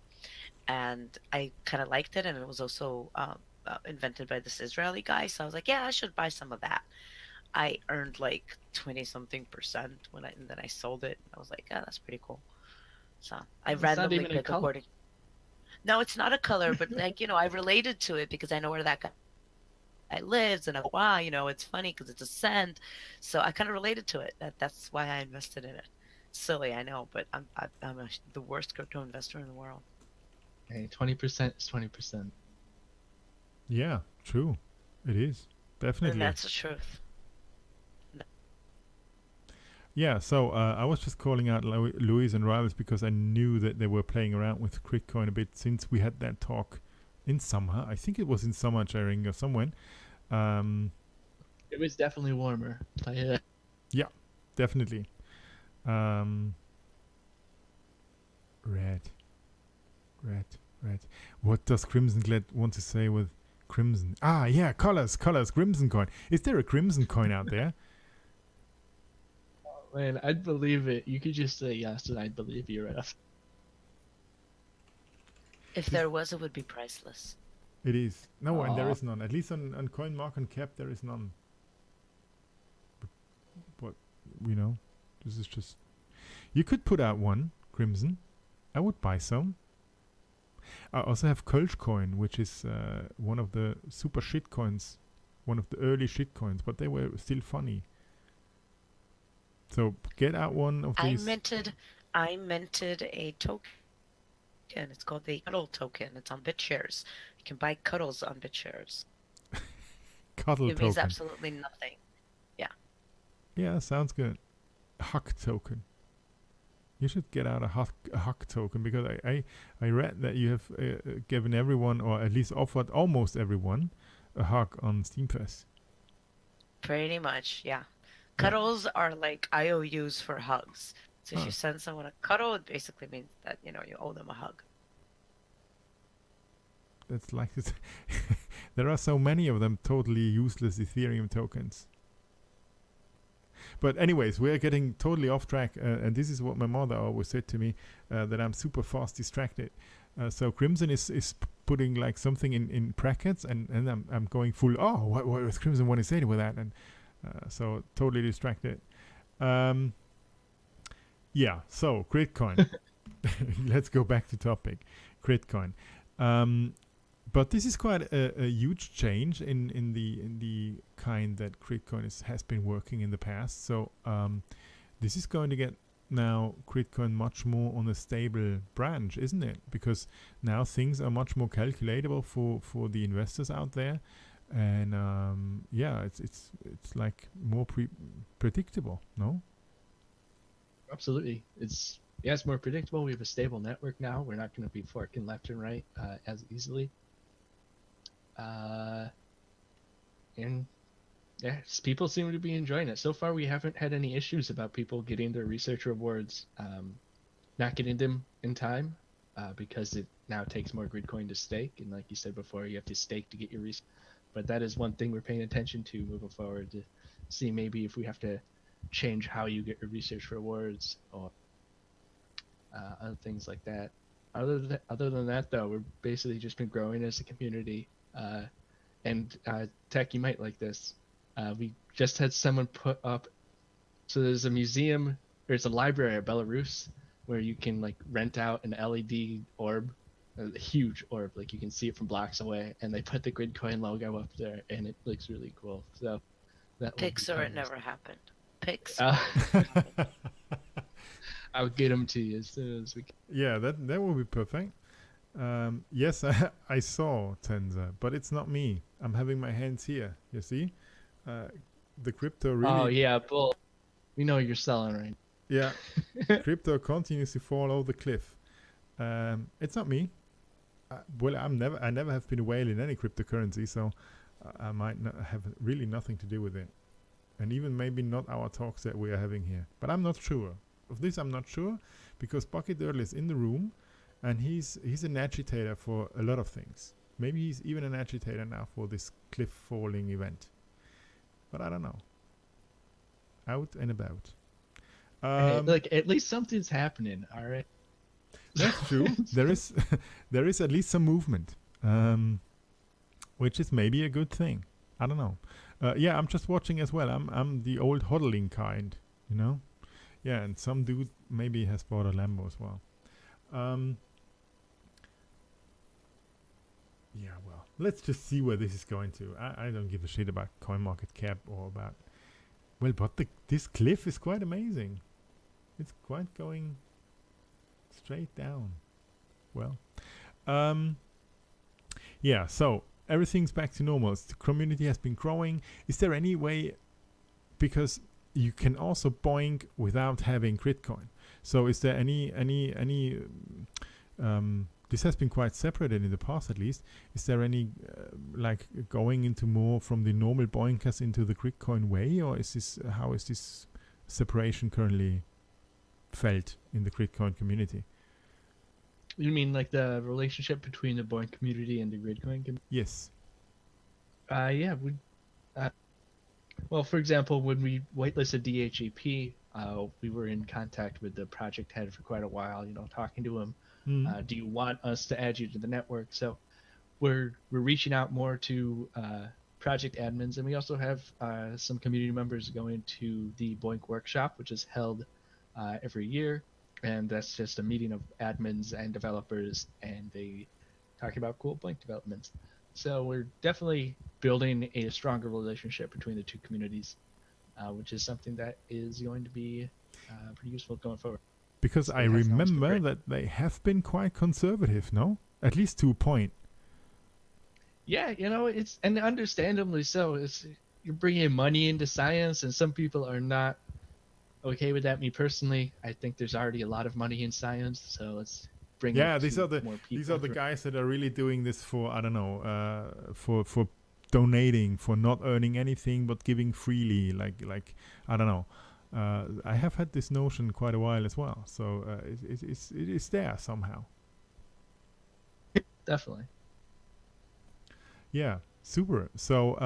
and I kind of liked it, and it was also invented by this Israeli guy, so I was like, yeah, I should buy some of that. I earned like 20-something% and then I sold it. I was like, yeah, that's pretty cool. So I randomly picked according. No, it's not a color, but like, I related to it because I know where that guy lives, and wow, it's funny because it's a cent. So I kind of related to it. That's why I invested in it. Silly, I know, but I'm the worst crypto investor in the world. Hey, 20% is 20%. Yeah, true. It is. Definitely. And that's the truth. Yeah, so I was just calling out Louis and Rivals because I knew that they were playing around with Critcoin a bit since we had that talk in summer. I think it was in summer, Jering, or somewhere. It was definitely warmer. Yeah, definitely. Red. What does Crimson Glad want to say with Crimson? Ah, yeah, colors, Crimson coin. Is there a Crimson coin out there? Man, I'd believe it. You could just say yes, and I'd believe you right off. If there was, it would be priceless. It is. No, and there is none. At least on CoinMarketCap, there is none. But this is just... You could put out one, Crimson. I would buy some. I also have Kölsch coin, which is one of the super shit coins. One of the early shit coins, but they were still funny. So get out one of these. I minted a token. It's called the Cuddle token. It's on BitShares. You can buy cuddles on BitShares. Cuddle token. It means absolutely nothing. Yeah. Yeah, sounds good. Huck token. You should get out a Huck token, because I read that you have given everyone, or at least offered almost everyone, a hug on Steem Fest. Pretty much, yeah. Cuddles are like IOUs for hugs. So if you send someone a cuddle, it basically means that, you owe them a hug. That's like this. There are so many of them, totally useless Ethereum tokens. But anyways, we're getting totally off track, and this is what my mother always said to me, that I'm super fast distracted. So Crimson is putting like something in brackets, and I'm going full, what was Crimson want to say with that? And so totally distracted. Yeah, so Gridcoin. let's go back to topic, Gridcoin. But this is quite a huge change in the kind that Gridcoin has been working in the past. So this is going to get now Gridcoin much more on a stable branch, isn't it? Because now things are much more calculatable for the investors out there, and it's like more predictable, no? Absolutely. It's more predictable. We have a stable network now. We're not going to be forking left and right as easily. And people seem to be enjoying it. So far, we haven't had any issues about people getting their research rewards, not getting them in time, because it now takes more Gridcoin to stake. And like you said before, you have to stake to get your research. But that is one thing we're paying attention to moving forward, to see maybe if we have to change how you get your research rewards or other things like that. Other than that, though, we're basically just been growing as a community. And Tech, you might like this. We just had someone put up. So there's a museum, there's a library at Belarus where you can like rent out an LED orb, a huge orb, like you can see it from blocks away, and they put the Gridcoin logo up there, and it looks really cool. So that Pixar, it never happened. I'll get them to you as soon as we can. Yeah, that will be perfect. Yes, I saw Tenza, but it's not me. I'm having my hands here. You see, the crypto really. Oh yeah, bull. We know you're selling right. Yeah, crypto continues to fall over the cliff. It's not me. Well, I never have been a whale in any cryptocurrency, so I might not have really nothing to do with it, and even maybe not our talks that we are having here. But I'm not sure of this. I'm not sure because Buckyduddle is in the room. And he's an agitator for a lot of things. Maybe he's even an agitator now for this cliff falling event. But I don't know. Out and about. Hey, look, at least something's happening. All right. That's true. there is at least some movement, which is maybe a good thing. I don't know. Yeah, I'm just watching as well. I'm the old hodling kind, you know. Yeah, and some dude maybe has bought a Lambo as well. Yeah, well, let's just see where this is going to. I don't give a shit about CoinMarketCap or about... Well, but this cliff is quite amazing. It's quite going straight down. Well, yeah, so everything's back to normal. The community has been growing. Is there any way... Because you can also boink without having Gridcoin. So is there any this has been quite separated in the past at least. Is there any like going into more from the normal boinkers into the Gridcoin way, or is this how is this separation currently felt in the Gridcoin community? You mean like the relationship between the Boink community and the Gridcoin community? Yes. Yeah. Well, for example, when we whitelisted DHEP, we were in contact with the project head for quite a while, talking to him. Do you want us to add you to the network? So we're reaching out more to project admins, and we also have some community members going to the Boink workshop, which is held every year, and that's just a meeting of admins and developers, and they talk about cool Boink developments. So we're definitely building a stronger relationship between the two communities, which is something that is going to be pretty useful going forward. Because I remember that they have been quite conservative, no? At least to a point. Yeah, it's, and understandably so. You're bringing money into science, and some people are not okay with that. Me personally, I think there's already a lot of money in science, so let's bring. Yeah, these are the guys that are really doing this for, I don't know, for donating, for not earning anything but giving freely, like I don't know. I have had this notion quite a while as well, so it is there somehow. Definitely. Yeah, super. So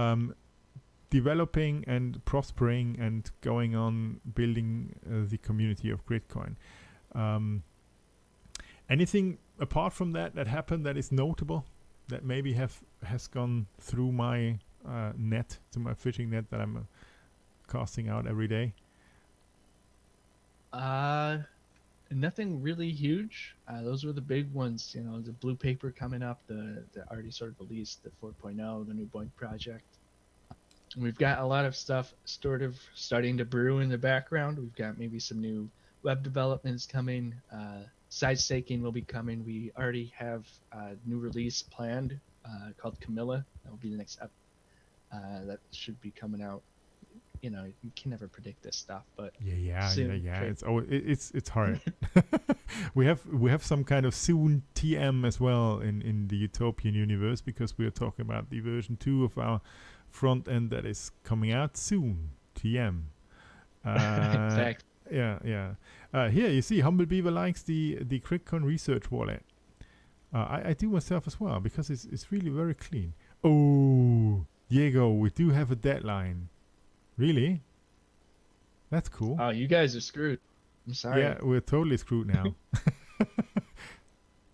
developing and prospering and going on building the community of Gridcoin. Anything apart from that happened that is notable, that maybe has gone through my net, to my fishing net that I'm casting out every day? nothing really huge. Those were the big ones. You know, the blue paper coming up, the already sort of released, the 4.0, the new Boink project. We've got a lot of stuff sort of starting to brew in the background. We've got maybe some new web developments coming. Side staking will be coming. We already have a new release planned called Camilla. That will be the next up. That should be coming out. You know, you can never predict this stuff, but Yeah. soon. It's always it's hard. we have some kind of soon TM as well in the utopian universe, because we are talking about the version 2 of our front end that is coming out soon. TM. Exactly. Yeah. Here you see Humble Beaver likes the CritCon research wallet. I do myself as well, because it's really very clean. Oh, Diego, we do have a deadline. Really? That's cool. Oh, you guys are screwed. I'm sorry. Yeah, we're totally screwed now.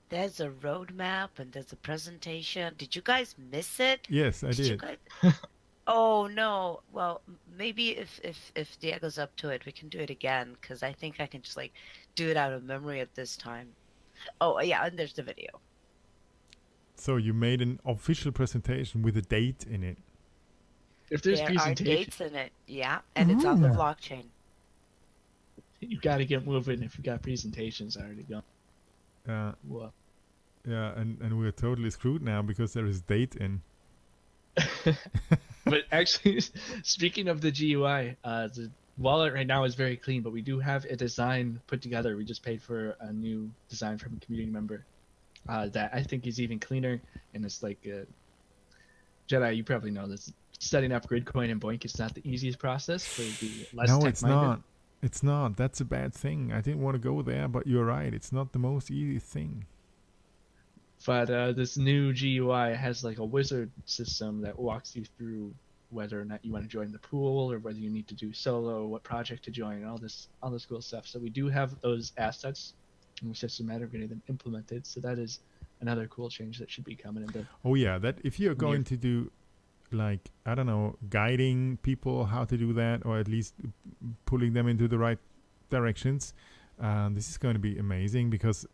There's a roadmap and there's a presentation. Did you guys miss it? Yes, I You did. guys... Oh no. Well, maybe if Diego's up to it, we can do it again, because I think I can just like do it out of memory at this time. Oh yeah, and there's the video. So you made an official presentation with a date in it. If there's There are presentation, dates in it, yeah, and it's on the Ooh. blockchain. you got to get moving. If you got presentations already going. Well, Yeah, and we're totally screwed now because there is date in. but actually, speaking of the GUI, the wallet right now is very clean, but we do have a design put together. We just paid for a new design from a community member that I think is even cleaner, and it's like Jedi. You probably know this. Setting up Gridcoin and Boink is not the easiest process for the less No, tech-minded. it's not. It's not. That's a bad thing. I didn't want to go there, but you're right. It's not the most easy thing. But this new GUI has like a wizard system that walks you through whether or not you want to join the pool, or whether you need to do solo, what project to join, all this cool stuff. So we do have those assets, and it's just a matter of getting them implemented. So that is another cool change that should be coming into. Oh yeah, that if you're going to do, like, I don't know, guiding people how to do that, or at least pulling them into the right directions, this is going to be amazing, because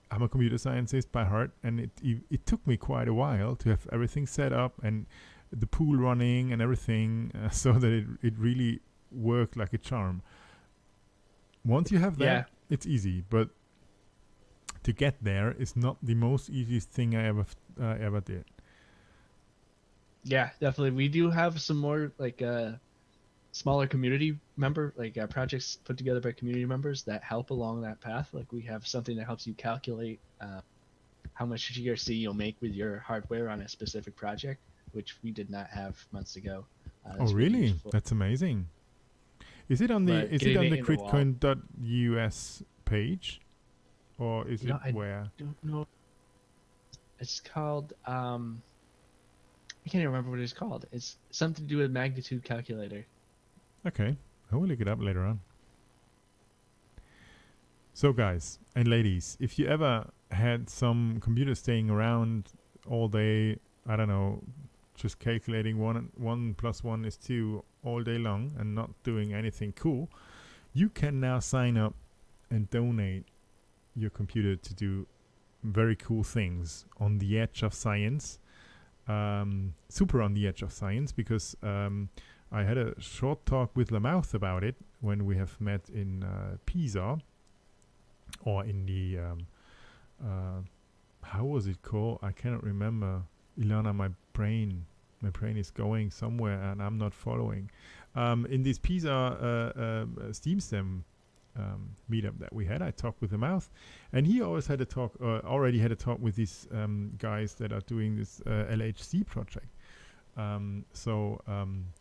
I'm a computer scientist by heart, and it took me quite a while to have everything set up and the pool running and everything, so that it really worked like a charm. Once you have that, it's easy, but to get there is not the most easiest thing I ever did. Yeah, definitely. We do have some more like smaller community member projects put together by community members that help along that path. Like we have something that helps you calculate how much GRC you'll make with your hardware on a specific project, which we did not have months ago. Oh really? useful. That's amazing. Is it on the But getting it in the critcoin.us page, or is it I where? don't know. It's called I can't even remember what it's called. It's something to do with magnitude calculator. Okay, I will look it up later on. So guys and ladies, if you ever had some computer staying around all day, I don't know, just calculating 1 + 1 is 2 all day long and not doing anything cool, you can now sign up and donate your computer to do very cool things on the edge of science. Super on the edge of science, because I had a short talk with Lamouth about it when we have met in Pisa, or in the how was it called? I cannot remember. Ilana, my brain is going somewhere and I'm not following. In this Pisa Steem Stem meetup that we had, I talked with Lamouth, and he always had a talk, already had a talk with these guys that are doing this LHC project. So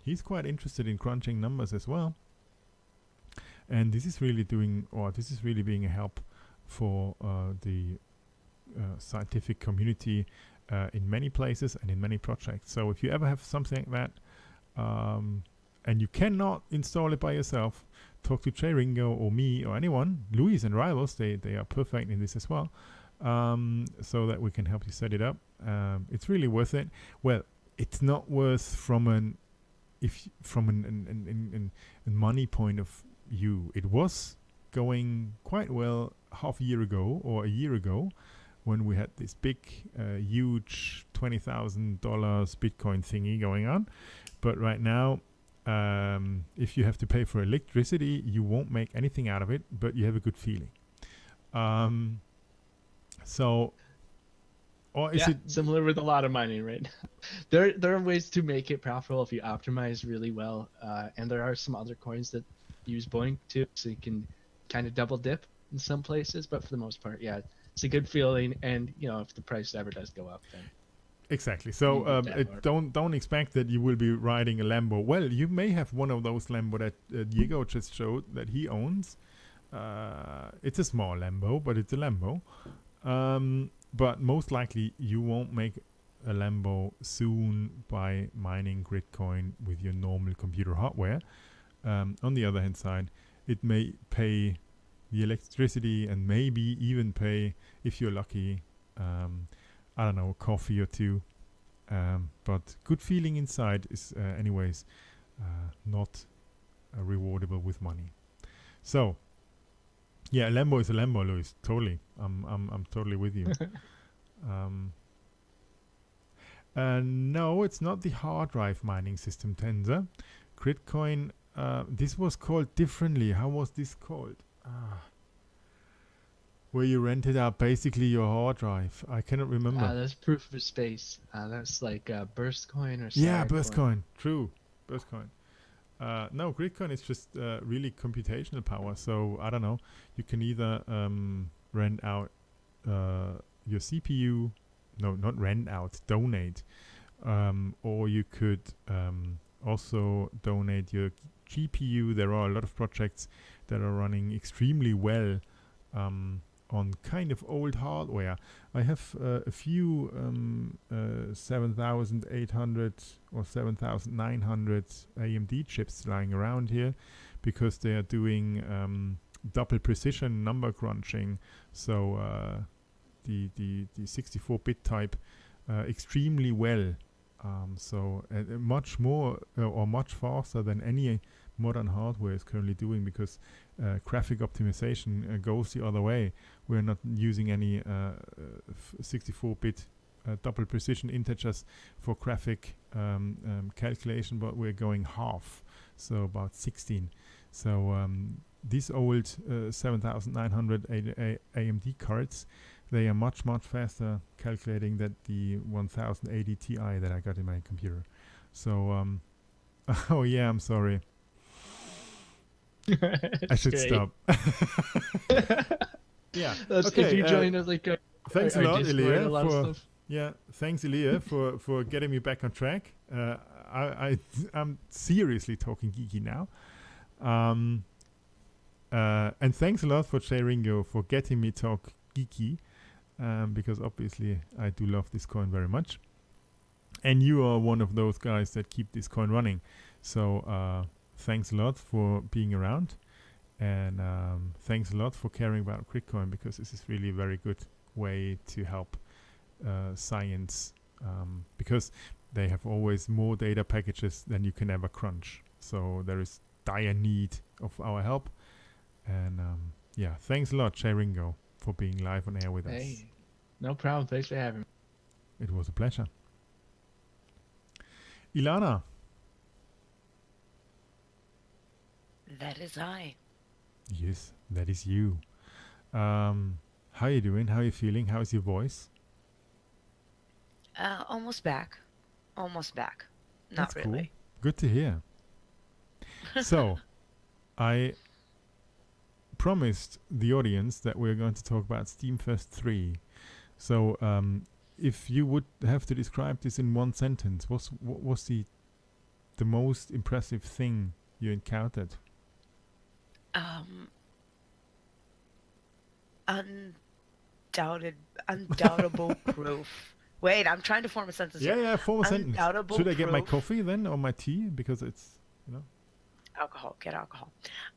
he's quite interested in crunching numbers as well, and this is really being a help for the scientific community in many places and in many projects. So if you ever have something like that, and you cannot install it by yourself, talk to Jay Ringo or me or anyone. Luis and Rivals, they are perfect in this as well, so that we can help you set it up. It's really worth it. Well, it's not worth from a money point of view. It was going quite well half a year ago or a year ago, when we had this big, huge $20,000 Bitcoin thingy going on. But right now, if you have to pay for electricity, you won't make anything out of it, but you have a good feeling. So, or is Yeah, it similar with a lot of mining right now. There are ways to make it profitable if you optimize really well, and there are some other coins that use BOINC too, so you can kind of double dip in some places. But for the most part, yeah, it's a good feeling. And if the price ever does go up, then exactly? So don't expect that you will be riding a Lambo. Well, you may have one of those Lambo that Diego just showed that he owns. It's a small Lambo, but it's a Lambo. But most likely you won't make a Lambo soon by mining Gridcoin with your normal computer hardware. On the other hand side, it may pay the electricity and maybe even pay, if you're lucky, I don't know, a coffee or two. But good feeling inside is anyways not rewardable with money. So yeah, a Lambo is a Lambo, Luis. Totally. I'm totally with you. No, it's not the hard drive mining system, Tensor. Gridcoin, this was called differently. How was this called? Where you rented out basically your hard drive. I cannot remember. That's proof of space. That's like Burstcoin or yeah, Sidecoin. Burstcoin. True. Burstcoin. No, Gridcoin is just really computational power. So I don't know. You can either rent out your CPU. No, not rent out. Donate. Or you could also donate your GPU. There are a lot of projects that are running extremely well on kind of old hardware. I have a few 7800 or 7900 AMD chips lying around here because they are doing double precision number crunching. So the 64-bit type extremely well. So much more or much faster than any modern hardware is currently doing, because graphic optimization goes the other way. We're not using any 64-bit double precision integers for graphic calculation, but we're going half, so about 16. So these old 7900 AMD cards, they are much faster calculating than the 1080 Ti that I got in my computer. So oh yeah, I'm sorry. I should stop. Yeah. That's okay. If you join us, like thanks a lot, Discord, Ilya. a lot of stuff. Yeah, thanks, Ilya, for getting me back on track. I'm seriously talking geeky now. And thanks a lot for Sharingo for getting me talk geeky, because obviously I do love this coin very much. And you are one of those guys that keep this coin running. So thanks a lot for being around. And thanks a lot for caring about Gridcoin, because this is really a very good way to help science, because they have always more data packages than you can ever crunch. So there is dire need of our help. And yeah, thanks a lot, Sharingo, for being live on air with us. Hey, no problem. Thanks for having me. It was a pleasure. Ilana. That is I. Yes, that is you. How are you doing? How are you feeling? How is your voice? Almost back. Almost back. Not That's really. cool. Good to hear. So, I promised the audience that we're going to talk about Steem Fest 3. So, if you would have to describe this in one sentence, what was the most impressive thing you encountered? Undoubtable proof. Wait, I'm trying to form a sentence. Yeah, form a sentence. Undoubtable Should I get my proof. coffee then, or my tea? Because it's, Alcohol, get alcohol.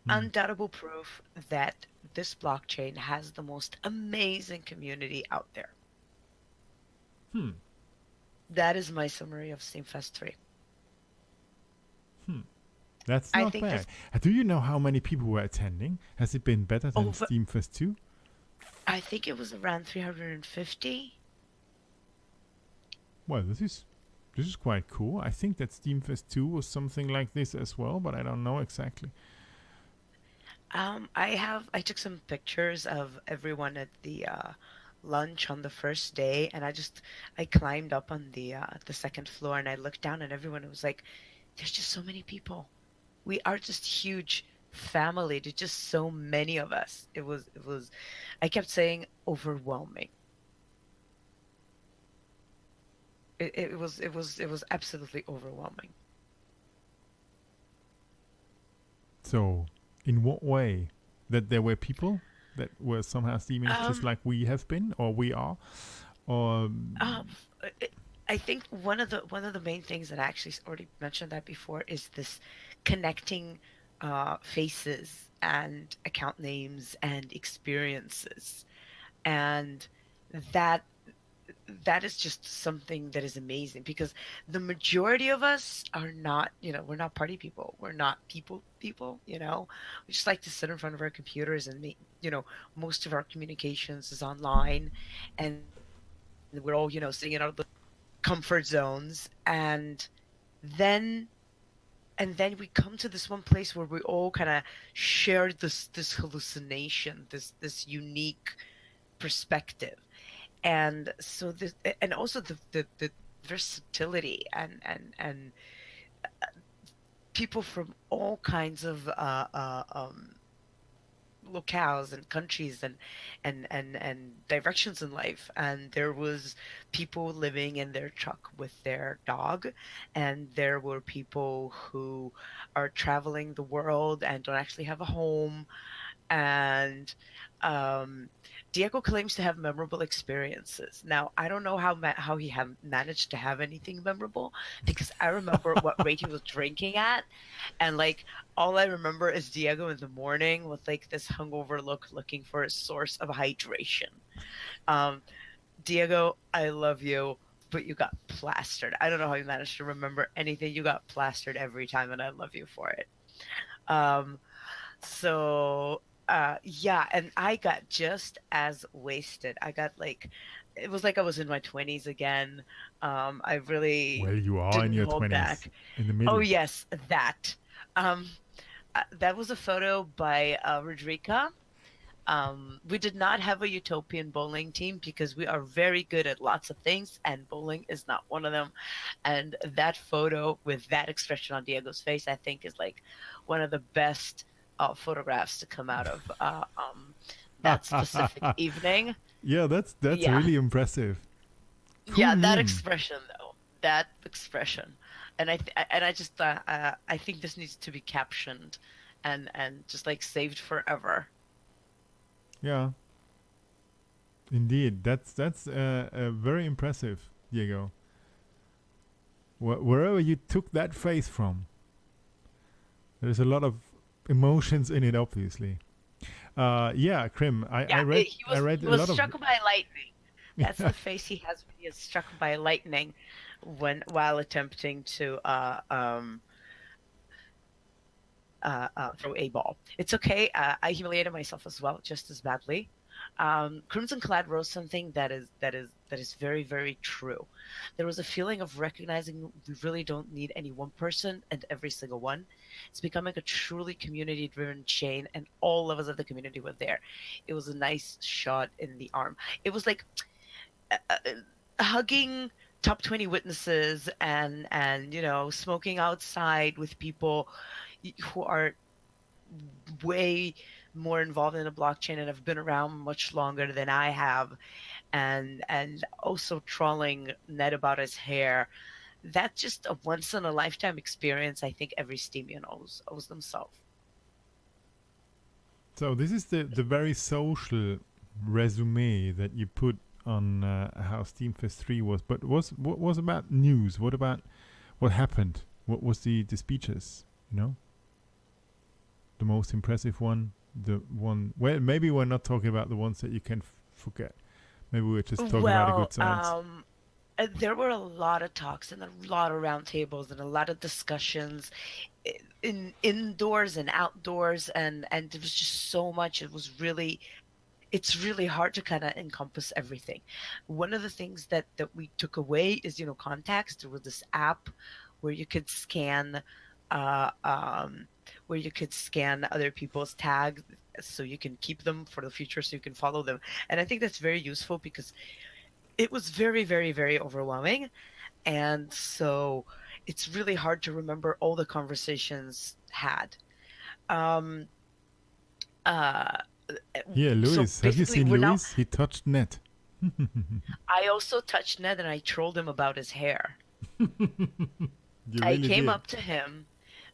Undoubtable proof that this blockchain has the most amazing community out there. That is my summary of Steem Fest 3. That's I not think bad. there's Do you know how many people were attending? Has it been better than over. Steam Fest 2? I think it was around 350. Well, this is quite cool. I think that Steam Fest 2 was something like this as well, but I don't know exactly. I took some pictures of everyone at the lunch on the first day, and I climbed up on the second floor, and I looked down, and everyone was like, "There's just so many people. We are just huge family. There's just so many of us." It was. I kept saying overwhelming. It was absolutely overwhelming. So, in what way? That there were people that were somehow steaming just Um, like we have been, or we are, or um, I think one of the main things that I actually already mentioned that before is this connecting faces and account names and experiences, and that that is just something that is amazing because the majority of us are not, we're not party people. We're not people. We just like to sit in front of our computers and make, most of our communications is online, and we're all, sitting in our little comfort zones, then and then we come to this one place where we all kind of share this hallucination, this unique perspective. And so this, and also the versatility and people from all kinds of locales and countries and directions in life. And there was people living in their truck with their dog, and there were people who are traveling the world and don't actually have a home. And um, Diego claims to have memorable experiences. Now, I don't know how he managed to have anything memorable, because I remember what rate he was drinking at, and like all I remember is Diego in the morning with like this hungover look, looking for a source of hydration. Um, Diego, I love you, but you got plastered. I don't know how you managed to remember anything. You got plastered every time, and I love you for it. Um, so yeah, and I got just as wasted. I got like, it was like I was in my 20s again. I really well, you are in didn't your hold 20s, back. in the Oh middle. yes, that. Um, that was a photo by Rodrika. We did not have a utopian bowling team because we are very good at lots of things, and bowling is not one of them. And that photo with that expression on Diego's face, I think, is like one of the best photographs to come out of that specific evening. Yeah, that's Yeah, really impressive. Cool yeah, that meme. expression though, that expression, and I just I think this needs to be captioned and just like saved forever. Yeah, indeed. That's very impressive, Diego. Wherever you took that face from, there's a lot of emotions in it, obviously. Yeah, Krim. Yeah, I read he a was lot of. struck by lightning. That's the face he has when he is struck by lightning, while attempting to throw a ball. It's okay. I humiliated myself as well, just as badly. Crimson Clad wrote something that is very, very true. There was a feeling of recognizing we really don't need any one person and every single one. It's becoming a truly community-driven chain, and all levels of the community were there. It was a nice shot in the arm. It was like hugging top 20 witnesses and smoking outside with people who are way more involved in the blockchain and have been around much longer than I have, and also trolling Ned about his hair. That's just a once in a lifetime experience. I think every Steamian owes themselves. So this is the very social resume that you put on how Steam Fest 3 was. But what was about news? What about what happened? What was the speeches? The most impressive one, the one. Well, maybe we're not talking about the ones that you can forget. Maybe we're just talking about the Well, good sides. There were a lot of talks and a lot of roundtables and a lot of discussions in indoors and outdoors, and there was just so much. It's really hard to kind of encompass everything. One of the things that we took away is, contacts. There was this app where you could scan uh, um, where you could scan other people's tags so you can keep them for the future, so you can follow them. And I think that's very useful because it was very, very, very overwhelming. And so it's really hard to remember all the conversations had. Um, uh, Yeah, so Louis. Have you basically, seen we're now. Louis? He touched net. I also touched Ned and I trolled him about his hair. You I really came did. up to him.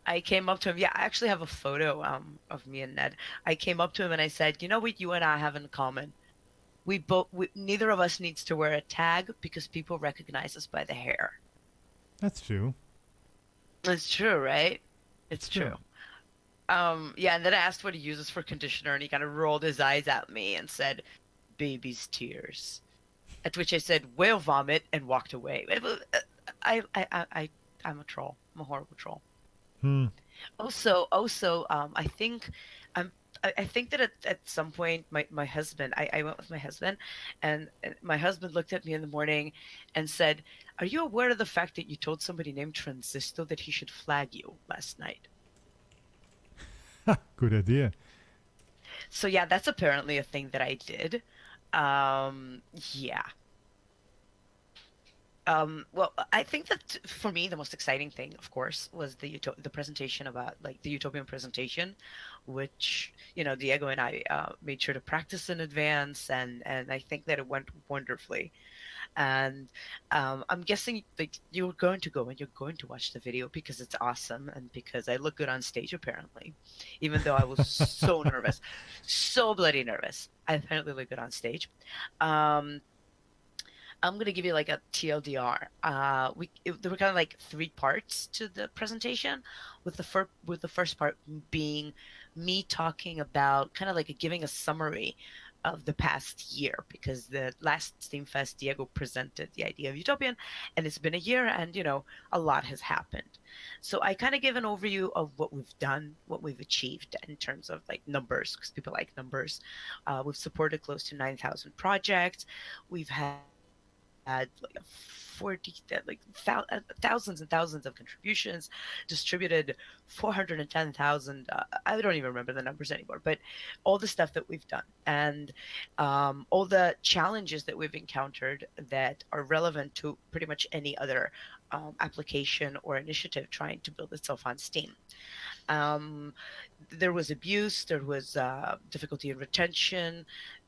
I came up to him. Yeah, I actually have a photo of me and Ned. I came up to him and I said, "You know what you and I have in common? Neither of us needs to wear a tag because people recognize us by the hair." That's true. It's true, right? It's It's true. true. Yeah, and then I asked what he uses for conditioner, and he kind of rolled his eyes at me and said, "Baby's tears." At which I said, "Whale vomit," and walked away. I'm a troll. I'm a horrible troll. Hmm. I think, um, I think that at some point, my husband, I went with my husband, and my husband looked at me in the morning and said, "Are you aware of the fact that you told somebody named Transistor that he should flag you last night?" Good idea. So yeah, that's apparently a thing that I did. Yeah. Well, I think that for me, the most exciting thing, of course, was the presentation about like the utopian presentation, which Diego and I made sure to practice in advance, and I think that it went wonderfully. And I'm guessing like you're going to go and you're going to watch the video because it's awesome and because I look good on stage apparently, even though I was so nervous, so bloody nervous. I apparently look good on stage. Um, I'm gonna give you like a TLDR. There were kind of like three parts to the presentation, with the first part being me talking about kind of like giving a summary of the past year, because the last Steam Fest Diego presented the idea of Utopian, and it's been a year, and a lot has happened. So I kind of give an overview of what we've done, what we've achieved in terms of like numbers, because people like numbers. We've supported close to 9,000 projects. We've had like 40 like thousands and thousands of contributions, distributed 410,000, I don't even remember the numbers anymore, but all the stuff that we've done, and all the challenges that we've encountered that are relevant to pretty much any other application or initiative trying to build itself on Steam. um, there was abuse, there was difficulty in retention.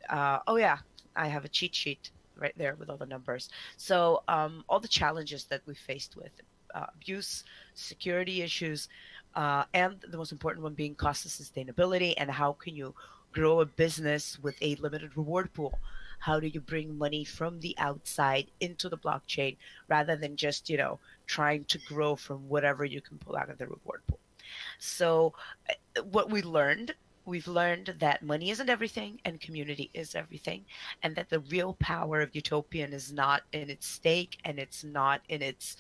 Oh yeah, I have a cheat sheet right there with all the numbers. So all the challenges that we faced with abuse, security issues, and the most important one being cost of sustainability, and how can you grow a business with a limited reward pool? How do you bring money from the outside into the blockchain rather than just, trying to grow from whatever you can pull out of the reward pool? So, what we've learned that money isn't everything and community is everything, and that the real power of Utopian is not in its stake and it's not in its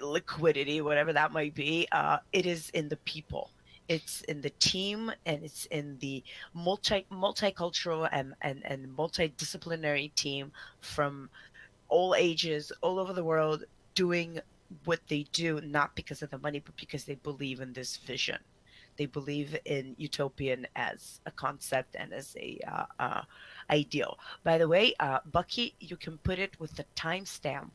liquidity, whatever that might be. It is in the people. It's in the team, and it's in the multicultural and multidisciplinary team from all ages, all over the world, doing what they do, not because of the money, but because they believe in this vision. They believe in utopian as a concept and as a ideal. By the way, Bucky, you can put it with the timestamp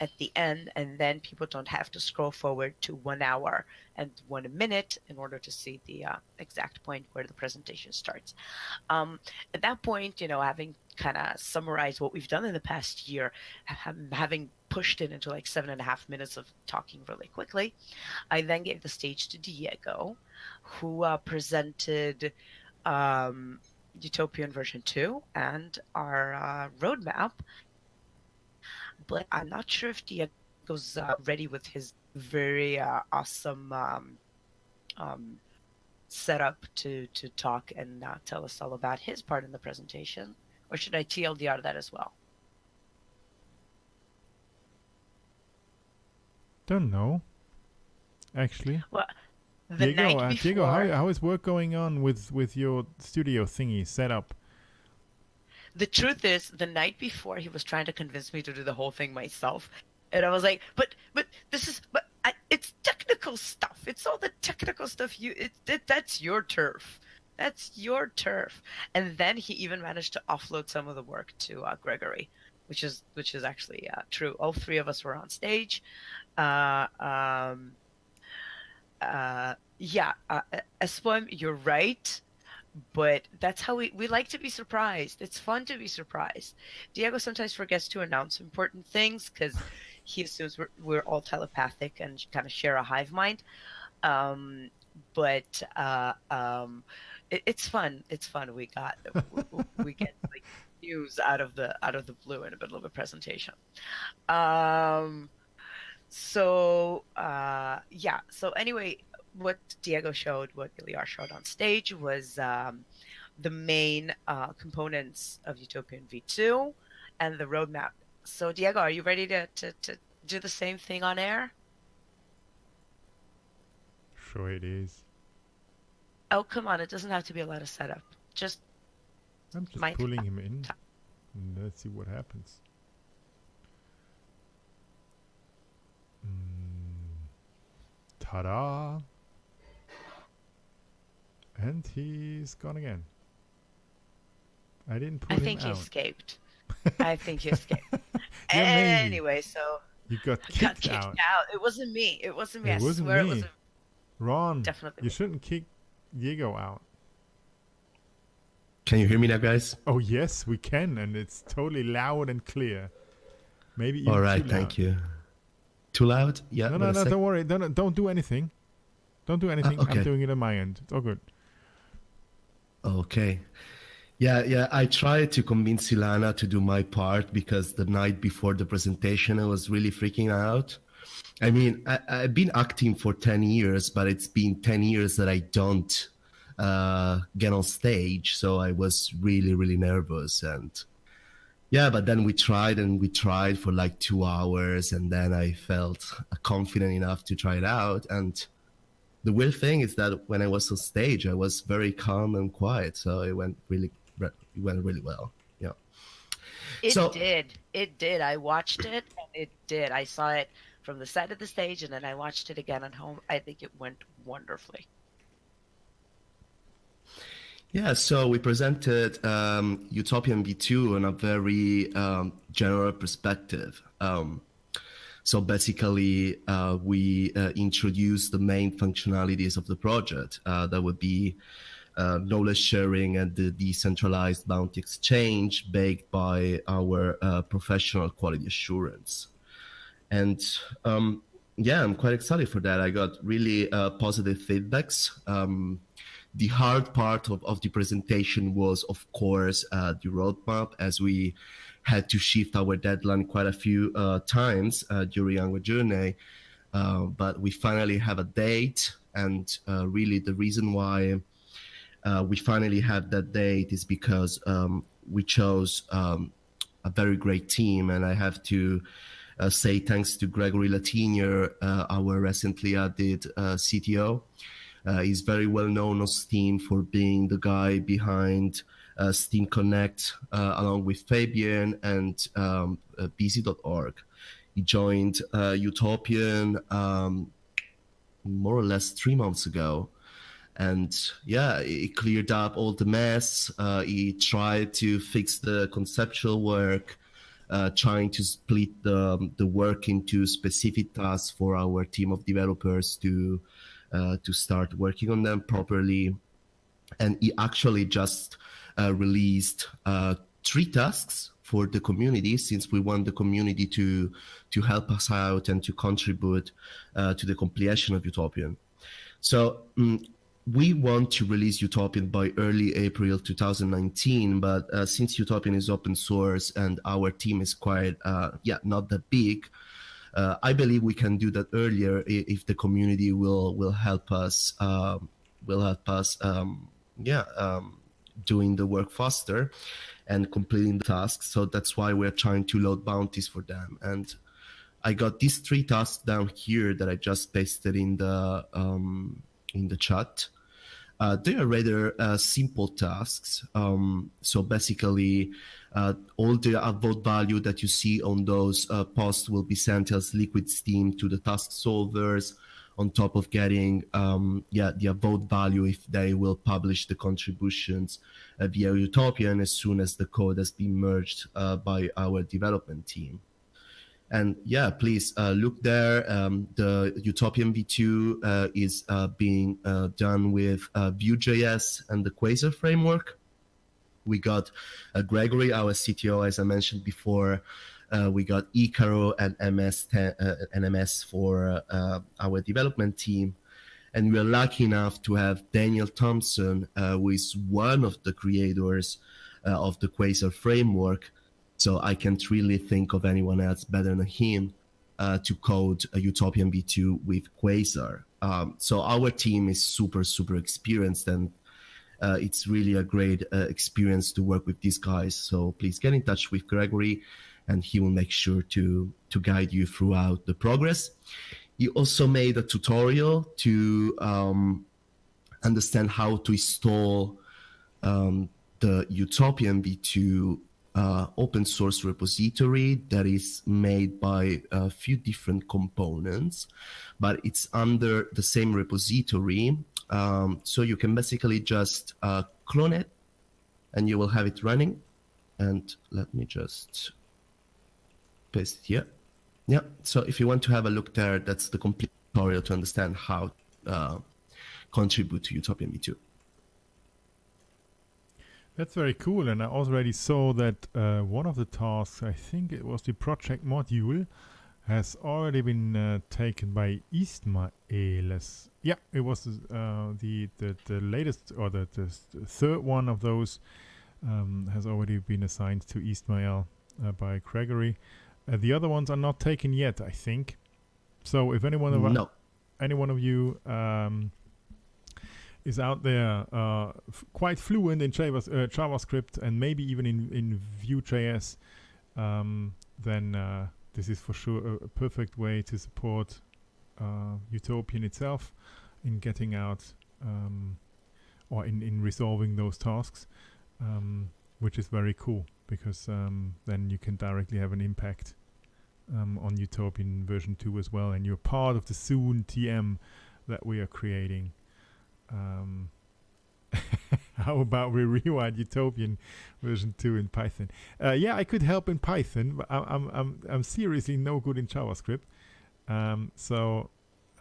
at the end, and then people don't have to scroll forward to 1 hour and 1 minute in order to see the exact point where the presentation starts. At that point, having kind of summarized what we've done in the past year, having pushed it into like 7.5 minutes of talking really quickly, I then gave the stage to Diego, who presented um, Utopian version 2 and our roadmap. But I'm not sure if Diego's ready with his very awesome um, setup to talk and tell us all about his part in the presentation. Or should I TLDR that as well? Don't know. Actually, Well, the night before. Diego, how is work going on with your studio thingy set up? The truth is, the night before, he was trying to convince me to do the whole thing myself, and I was like, "But it's technical stuff. It's all the technical stuff. That's your turf. That's your turf." And then he even managed to offload some of the work to Gregory, which is actually true. All three of us were on stage. Espoem, you're right. But that's how we like to be surprised. It's fun to be surprised. Diego sometimes forgets to announce important things because he assumes we're all telepathic and kind of share a hive mind. It's fun. It's fun. We get like news out of the blue in the middle of a presentation. So anyway, what Diego showed, what Iliar showed on stage was the main components of Utopian V2 and the roadmap. So Diego, are you ready to do the same thing on air? Sure it is. Oh, come on. It doesn't have to be a lot of setup. I'm just pulling him in. And let's see what happens. Ta-da! And he's gone again. I didn't pull him out. I think he escaped. I think he escaped. Yeah, anyway, so you got kicked out. It wasn't me. It wasn't me. It wasn't swear me. it wasn't. Ron, Definitely. you shouldn't kick Diego out. Can you hear me now, guys? Oh yes, we can, and it's totally loud and clear. Maybe even all right, too thank loud. you. Too loud? Yeah. No, don't worry. Don't do anything. Don't do anything. Okay. I'm doing it on my end. It's all good. Okay. Yeah. I tried to convince Ilana to do my part because the night before the presentation, I was really freaking out. I mean, I've been acting for 10 years, but it's been 10 years that I don't get on stage. So I was really, really nervous. And yeah, but then we tried for like 2 hours. And then I felt confident enough to try it out. And the weird thing is that when I was on stage, I was very calm and quiet. So it went really well. Yeah. It did. I watched it, and it did. I saw it from the side of the stage, and then I watched it again at home. I think it went wonderfully. Yeah, so we presented Utopian V2 on a very general perspective. So basically, we introduced the main functionalities of the project. That would be knowledge sharing and the decentralized bounty exchange baked by our professional quality assurance. And I'm quite excited for that. I got really positive feedbacks. The hard part of the presentation was, of course, the roadmap, as we had to shift our deadline quite a few times during our journey. But we finally have a date. And really the reason why we finally have that date is because we chose a very great team. And I have to say thanks to Gregory Latinier, our recently added CTO. He's very well known on Steem for being the guy behind Steem Connect, along with Fabian and BZ.org. He joined Utopian more or less 3 months ago. And yeah, he cleared up all the mess. He tried to fix the conceptual work, trying to split the work into specific tasks for our team of developers to start working on them properly. And he actually just released 3 tasks for the community, since we want the community to help us out and to contribute to the completion of Utopian. So we want to release Utopian by early April 2019, but since Utopian is open source and our team is quite, not that big, I believe we can do that earlier if the community will help us. Doing the work faster and completing the tasks. So that's why we're trying to load bounties for them. And I got these 3 tasks down here that I just pasted in the chat. They are rather simple tasks. So basically, all the upvote value that you see on those posts will be sent as liquid Steem to the task solvers, on top of getting the upvote value if they will publish the contributions via Utopian as soon as the code has been merged by our development team. And yeah, please look there. The Utopian v2 is being done with Vue.js and the Quasar framework. We got Gregory, our CTO, as I mentioned before. We got Icaro and MS for our development team. And we're lucky enough to have Daniel Thompson, who is one of the creators of the Quasar framework. So I can't really think of anyone else better than him to code a Utopian v2 with Quasar. So our team is super, super experienced, and it's really a great experience to work with these guys. So please get in touch with Gregory, and he will make sure to guide you throughout the progress. He also made a tutorial to understand how to install the Utopian v2 open source repository that is made by a few different components, but it's under the same repository. So you can basically just clone it and you will have it running. And let me just paste it here. Yeah, so if you want to have a look there, that's the complete tutorial to understand how to contribute to Utopian v2. That's very cool, and I already saw that one of the tasks, I think it was the project module, has already been taken by Ismael. Yeah, it was the latest, or the third one of those has already been assigned to Ismael by Gregory. The other ones are not taken yet, I think. So if any one of you is out there quite fluent in JavaScript and maybe even in Vue.js, then this is for sure a perfect way to support Utopian itself in getting out or in resolving those tasks, which is very cool, because then you can directly have an impact on Utopian version 2 as well, and you're part of the soon TM that we are creating. How about we rewrite Utopian version 2 in Python? Yeah, I could help in Python, but I'm seriously no good in JavaScript. So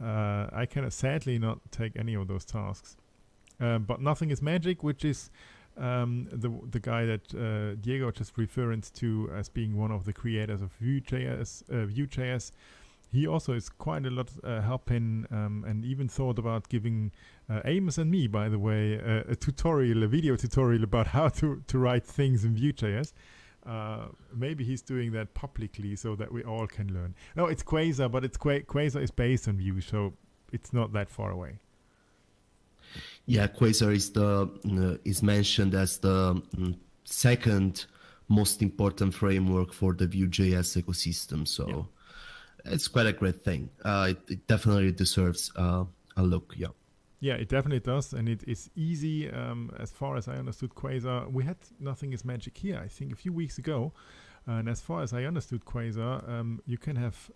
I can sadly not take any of those tasks. But Nothing is Magic, which is the guy that Diego just referred to as being one of the creators of Vue.js. He also is quite a lot helping, and even thought about giving Amos and me, by the way, a video tutorial about how to write things in Vue.js. Maybe he's doing that publicly so that we all can learn. No, it's Quasar, but Quasar is based on Vue, so it's not that far away. Yeah, Quasar is mentioned as the second most important framework for the Vue.js ecosystem. So. Yeah. It's quite a great thing. It definitely deserves a look, yeah. Yeah, it definitely does, and it is easy. As far as I understood Quasar, we had Nothing is Magic here, I think, a few weeks ago. And as far as I understood Quasar, you can have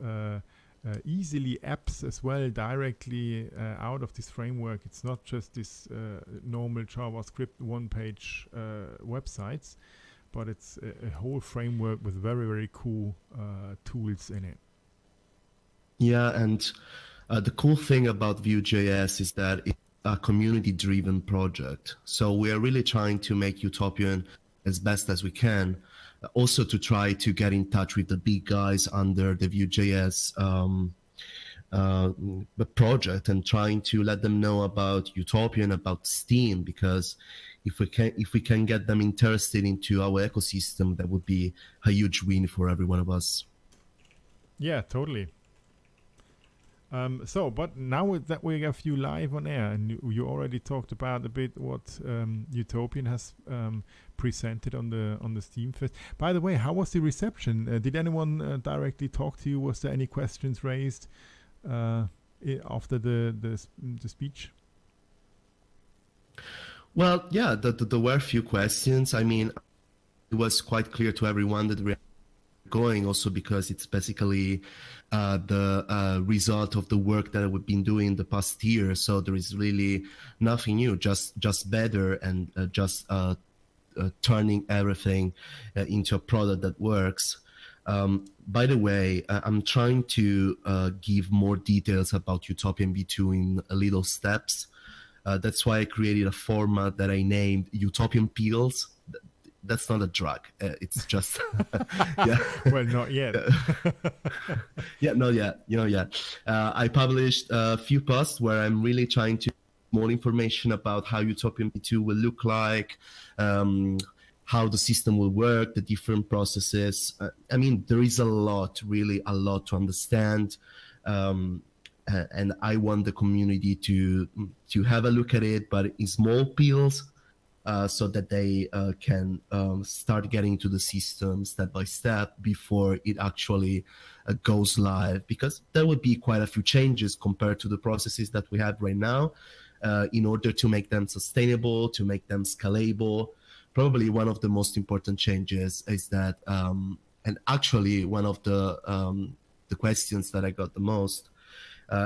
easily apps as well directly out of this framework. It's not just this normal JavaScript one-page websites, but it's a whole framework with very, very cool tools in it. Yeah, and the cool thing about Vue.js is that it's a community-driven project. So we are really trying to make Utopian as best as we can. Also to try to get in touch with the big guys under the Vue.js project, and trying to let them know about Utopian, about Steem, because if we can get them interested into our ecosystem, that would be a huge win for every one of us. Yeah, totally. But now that we have you live on air, and you already talked about a bit what Utopian has presented on the Steem Fest. By the way, how was the reception? Did anyone directly talk to you? Was there any questions raised after the speech? Well, yeah, there were a few questions. I mean, it was quite clear to everyone that we're going, also because it's basically the result of the work that we've been doing the past year. So there is really nothing new, just better, and just turning everything into a product that works. By the way, I'm trying to give more details about Utopian V2 in little steps. That's why I created a format that I named Utopian Pills. That's not a drug. It's just, yeah. Well, not yet. Yeah, not yet. I published a few posts where I'm really trying to more information about how Utopian V2 will look like, how the system will work, the different processes. I mean, there is really a lot to understand. And I want the community to have a look at it, but in small pills, so that they can start getting to the system step by step before it actually goes live. Because there would be quite a few changes compared to the processes that we have right now, in order to make them sustainable, to make them scalable. Probably one of the most important changes is that, and actually one of the questions that I got the most,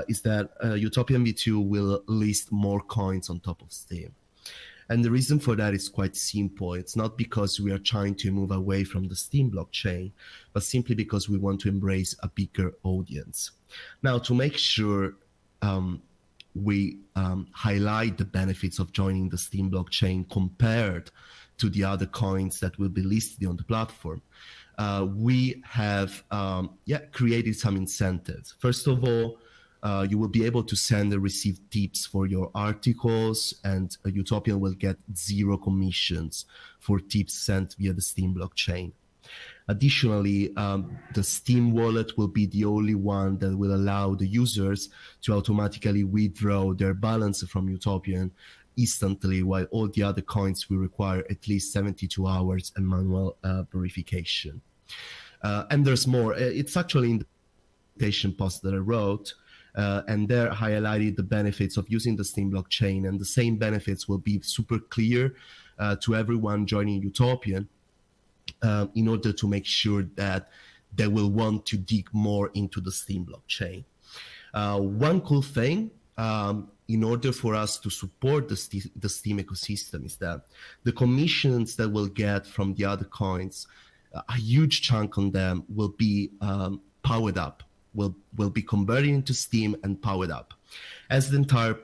is that Utopian V2 will list more coins on top of Steem. And the reason for that is quite simple. It's not because we are trying to move away from the Steem blockchain, but simply because we want to embrace a bigger audience. Now, to make sure we highlight the benefits of joining the Steem blockchain compared to the other coins that will be listed on the platform, we have created some incentives. First of all, you will be able to send and receive tips for your articles, and Utopian will get 0 commissions for tips sent via the Steem blockchain. Additionally, the Steem wallet will be the only one that will allow the users to automatically withdraw their balance from Utopian instantly, while all the other coins will require at least 72 hours and manual verification. And there's more. It's actually in the presentation post that I wrote. And there highlighted the benefits of using the Steem blockchain, and the same benefits will be super clear to everyone joining Utopian, in order to make sure that they will want to dig more into the Steem blockchain. One cool thing, in order for us to support the Steem ecosystem, is that the commissions that we'll get from the other coins, a huge chunk on them will be powered up. Will be converted into Steem and powered up, as the entire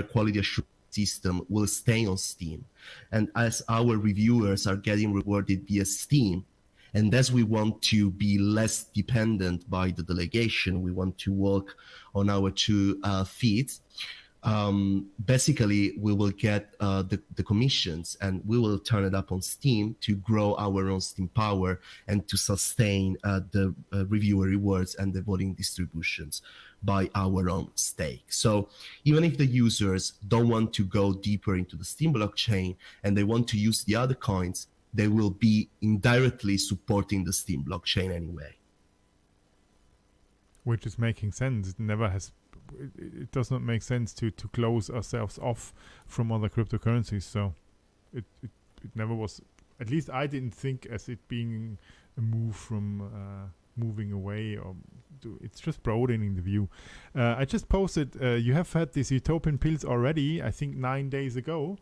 quality assurance system will stay on Steem, and as our reviewers are getting rewarded via Steem, and as we want to be less dependent by the delegation, we want to walk on our 2 feet. Basically, we will get the commissions, and we will turn it up on Steem to grow our own Steem power and to sustain the reviewer rewards and the voting distributions by our own stake. So even if the users don't want to go deeper into the Steem blockchain and they want to use the other coins, they will be indirectly supporting the Steem blockchain anyway. Which is making sense. It does not make sense to close ourselves off from other cryptocurrencies. So it never was, at least I didn't think as it being a move from moving away, or it's just broadening the view. I just posted, you have had these Utopian pills already, I think 9 days ago.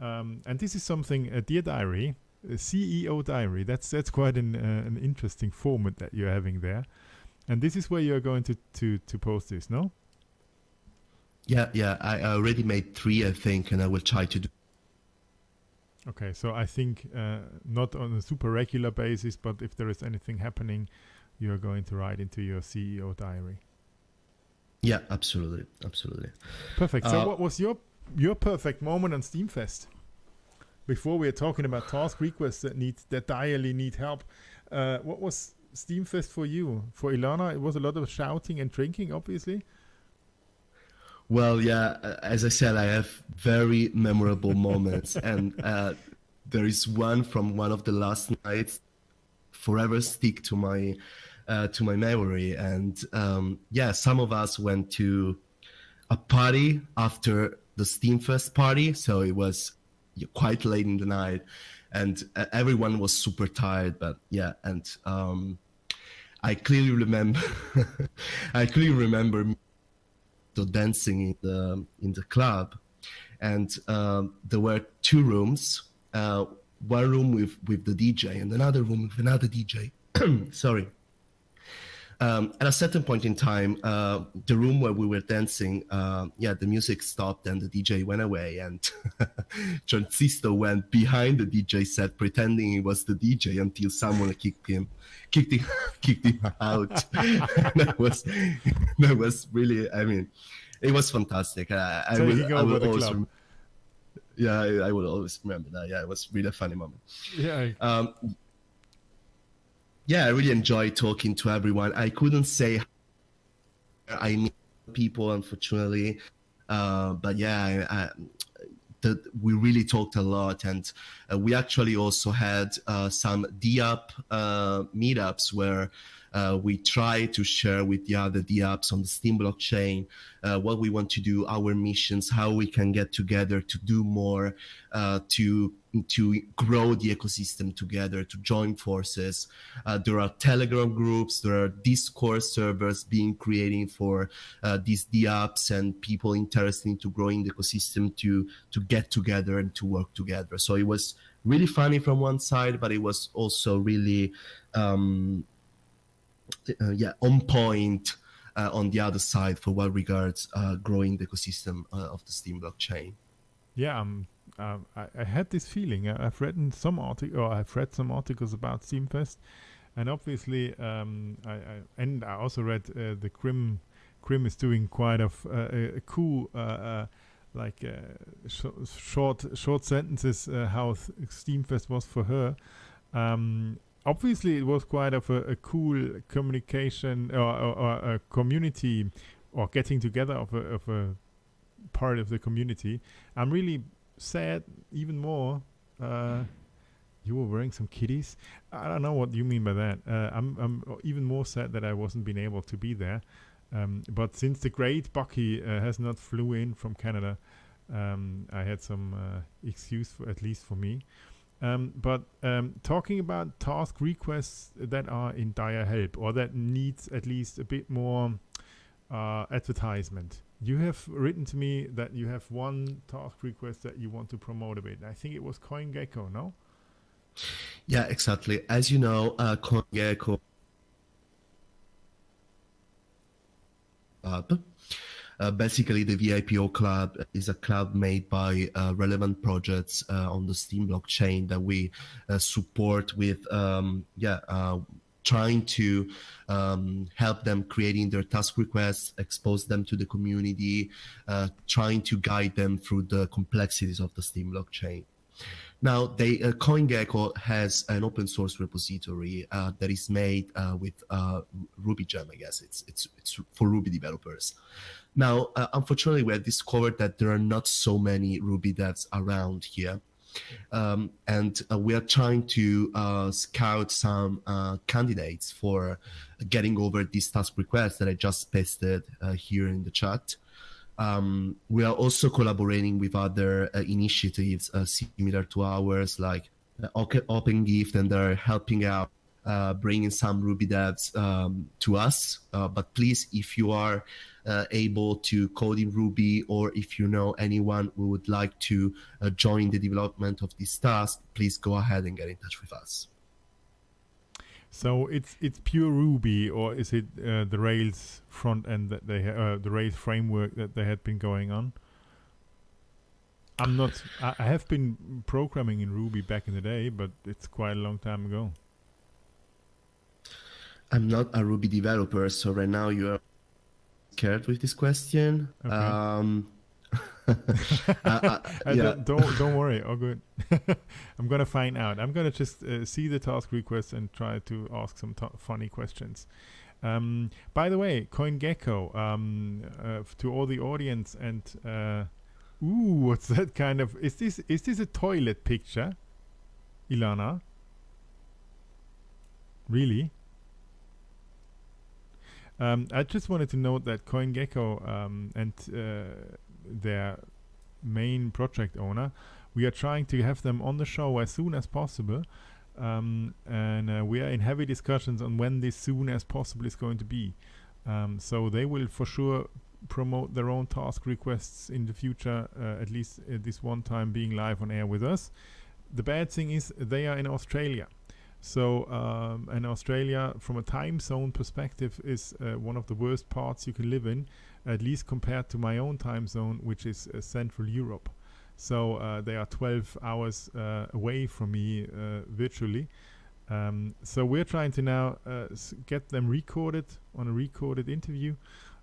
And this is something, a Dear Diary, a CEO Diary. That's quite an interesting format that you're having there. And this is where you're going to post this, no? Yeah. I already made 3, I think, and I will try to do. Okay, so I think not on a super regular basis, but if there is anything happening, you're going to write into your CEO Diary. Yeah, absolutely. Perfect. So what was your perfect moment on Steem Fest? Before we are talking about task requests that direly need help, what was Steam Fest for you? For Ilana, it was a lot of shouting and drinking, obviously. Well, yeah, as I said, I have very memorable moments, and there is one from one of the last nights forever stick to my memory. And yeah, some of us went to a party after the Steam Fest party, so it was quite late in the night, and everyone was super tired. But yeah, and I clearly remember, dancing in the club, and there were two rooms, one room with the DJ and another room with another DJ. Sorry. At a certain point in time, the room where we were dancing, the music stopped and the DJ went away, and Transistor went behind the DJ set pretending he was the DJ until someone kicked him out. that was really, I mean, it was fantastic. I will always I will always remember that. Yeah, it was really a funny moment. Yeah. Yeah, I really enjoyed talking to everyone. I couldn't say I meet people, unfortunately, but yeah, we really talked a lot, and we actually also had some DApp meetups where we try to share with the other DApps on the Steam blockchain what we want to do, our missions, how we can get together to do more, to grow the ecosystem together, to join forces. There are Telegram groups, there are Discord servers being created for these DApps and people interested in to growing the ecosystem to get together and to work together. So it was really funny from one side, but it was also really on point on the other side for what regards growing the ecosystem of the Steam blockchain. Yeah, I had this feeling. I've read some articles about Steam Fest, and obviously, I also read the Krim is doing quite a cool short sentences how Steam Fest was for her. Obviously, it was quite of a cool communication or a community or getting together of a part of the community. I'm really sad, even more. You were wearing some kitties. I don't know what you mean by that. I'm even more sad that I wasn't being able to be there. But since the great Bucky has not flew in from Canada, I had some excuse at least for me. But talking about task requests that are in dire help or that needs at least a bit more advertisement. You have written to me that you have one task request that you want to promote a bit. I think it was CoinGecko, no? Yeah, exactly. As you know, CoinGecko basically the VIPO club is a club made by relevant projects on the Steam blockchain that we support with trying to help them creating their task requests, expose them to the community, trying to guide them through the complexities of the Steam blockchain. Now, CoinGecko has an open source repository that is made with RubyGem. I guess it's for Ruby developers. Now, unfortunately, we have discovered that there are not so many Ruby devs around here. And we are trying to scout some candidates for getting over this task request that I just pasted here in the chat. We are also collaborating with other initiatives similar to ours, like OpenGift, and they're helping out bringing some Ruby devs to us. But please, if you are able to code in Ruby, or if you know anyone who would like to join the development of this task, please go ahead and get in touch with us. So it's pure Ruby, or is it the Rails front end that they the Rails framework that they had been going on? I have been programming in Ruby back in the day, but it's quite a long time ago. I'm not a Ruby developer, so right now you are scared with this question. Okay. Yeah. Don't worry. All good. I'm gonna find out. I'm gonna just see the task request and try to ask some funny questions. By the way, CoinGecko, to all the audience, and what's that kind of? Is this a toilet picture, Ilana? Really? I just wanted to note that CoinGecko and their main project owner, we are trying to have them on the show as soon as possible. And we are in heavy discussions on when this soon as possible is going to be. So they will for sure promote their own task requests in the future, at least this one time being live on air with us. The bad thing is they are in Australia. So, and Australia, from a time zone perspective, is one of the worst parts you can live in, at least compared to my own time zone, which is Central Europe. So they are 12 hours away from me virtually. So we're trying to now get them recorded on a recorded interview,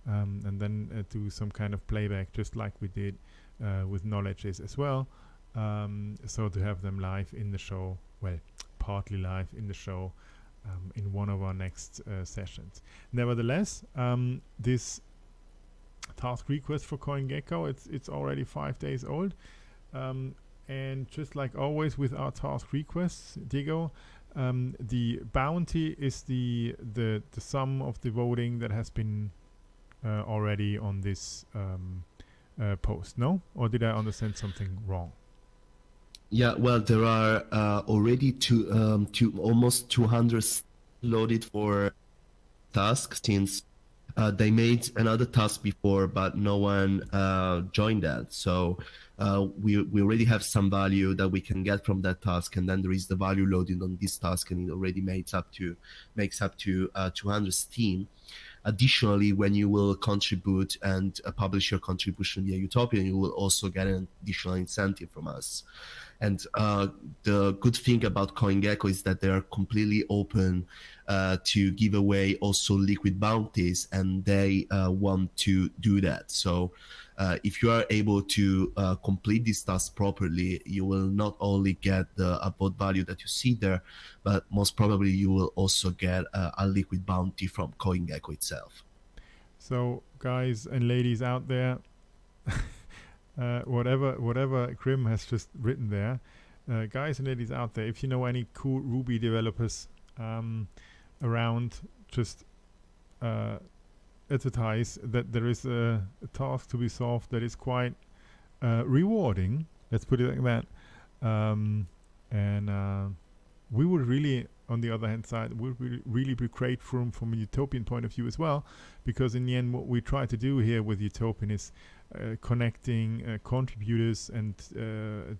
and then do some kind of playback, just like we did with Knowledges as well. So to have them live in the show, well, partly live in the show in one of our next sessions. Nevertheless, this task request for CoinGecko, it's already 5 days old. And just like always with our task requests, Diego, the bounty is the sum of the voting that has been already on this post, no? Or did I understand something wrong? Yeah, well, there are already almost 200 loaded for tasks since they made another task before, but no one joined that. So we already have some value that we can get from that task, and then there is the value loaded on this task, and it already makes up to 200 Steem. Additionally, when you will contribute and publish your contribution via Utopian, you will also get an additional incentive from us. And the good thing about CoinGecko is that they are completely open to give away also liquid bounties, and they want to do that. So if you are able to complete this task properly, you will not only get the upvote value that you see there, but most probably you will also get a liquid bounty from CoinGecko itself. So guys and ladies out there, whatever Grim has just written there, guys and ladies out there, if you know any cool Ruby developers around, just advertise that there is a task to be solved that is quite rewarding, let's put it like that, and we would really, on the other hand side, would really be great from a utopian point of view as well, because in the end what we try to do here with Utopian is connecting contributors and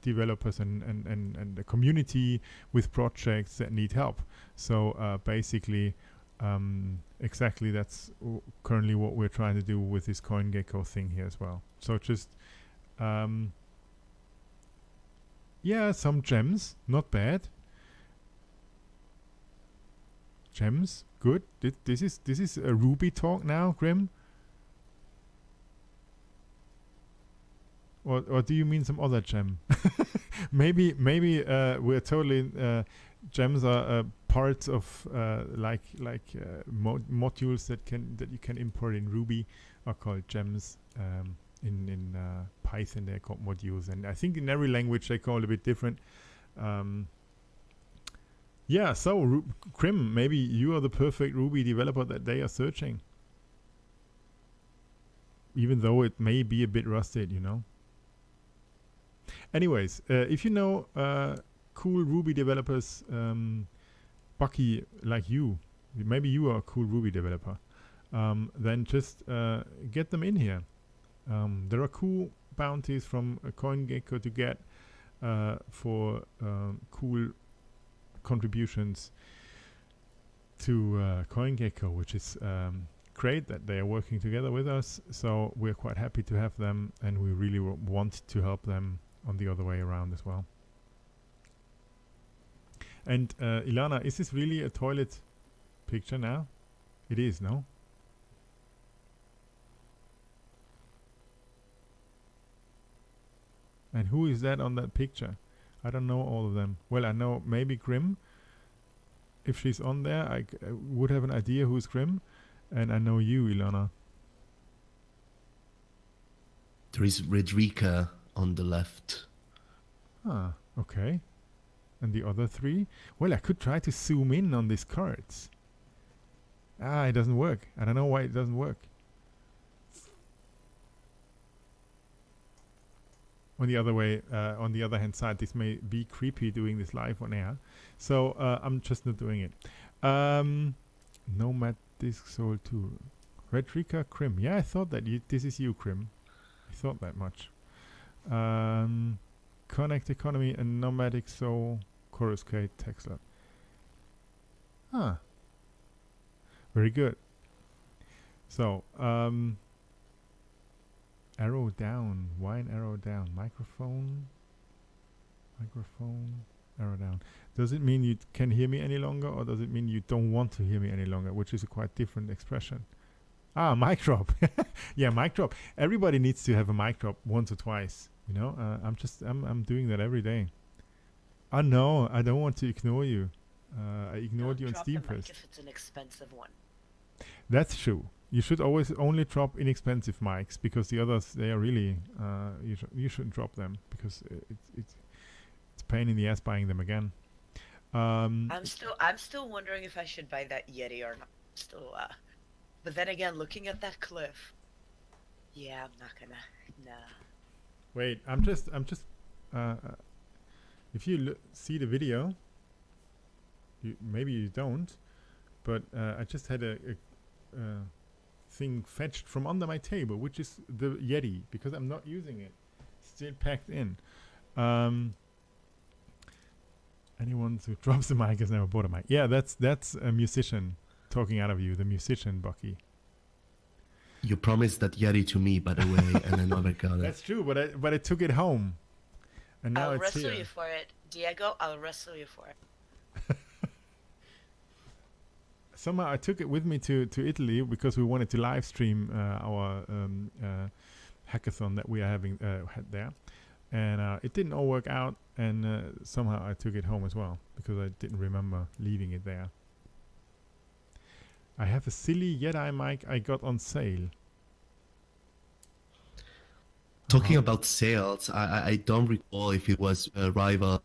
developers and the community with projects that need help. So basically exactly that's currently what we're trying to do with this CoinGecko thing here as well. So just yeah, some gems, not bad. Gems, good. This is a Ruby talk now, Grim? Or do you mean some other gem? maybe we're totally gems are parts of modules that you can import in Ruby are called gems. In Python they're called modules, and I think in every language they call it a bit different. Yeah, so Grim, maybe you are the perfect Ruby developer that they are searching, even though it may be a bit rusted, you know. Anyways, if you know cool Ruby developers, Bucky, like you, maybe you are a cool Ruby developer, then just get them in here. There are cool bounties from CoinGecko to get for cool contributions to CoinGecko, which is great that they are working together with us. So we're quite happy to have them, and we really want to help them on the other way around as well. And Ilana, is this really a toilet picture now? It is, no? And who is that on that picture? I don't know all of them. Well, I know maybe Grim. If she's on there, I would have an idea who's Grim. And I know you, Ilana. There is Redrika on the left. Ah, okay. And the other three? Well, I could try to zoom in on these cards. Ah, it doesn't work. I don't know why it doesn't work. On the other hand side, this may be creepy doing this live on air. So I'm just not doing it. Nomad Disc Soul 2. Redrika Krim. Yeah, I thought that this is you, Krim. I thought that much. Connect Economy and Nomadic Soul. Coruscate Texla. Ah. Very good. So, arrow down. Why an arrow down? Microphone, arrow down. Does it mean you can hear me any longer, or does it mean you don't want to hear me any longer? Which is a quite different expression. Ah, mic drop. Yeah, mic drop. Everybody needs to have a mic drop once or twice. You know, I'm doing that every day. Oh no, I don't want to ignore you. I ignored you on Steem Fest. If it's an expensive one. That's true. You should always only drop inexpensive mics, because the others, they are really you shouldn't drop them, because it's pain in the ass buying them again. I'm still wondering if I should buy that Yeti or not. But then again, looking at that cliff, yeah, I'm not gonna. Nah. Wait, I'm just. If you see the video, maybe you don't, but I just had a thing fetched from under my table, which is the Yeti, because I'm not using it. Still packed in. Anyone who drops the mic has never bought a mic. Yeah, that's a musician talking out of you, the musician Bucky. You promised that Yeti to me, by the way, and I never got it. That's true, but I took it home, and now I'll it's wrestle here. you for it, Diego. I'll wrestle you for it. Somehow I took it with me to Italy, because we wanted to live stream our hackathon that we are having had there, and it didn't all work out, and somehow I took it home as well, because I didn't remember leaving it there. I have a silly Jedi mic I got on sale. Talking about sales, I don't recall if it was a rival,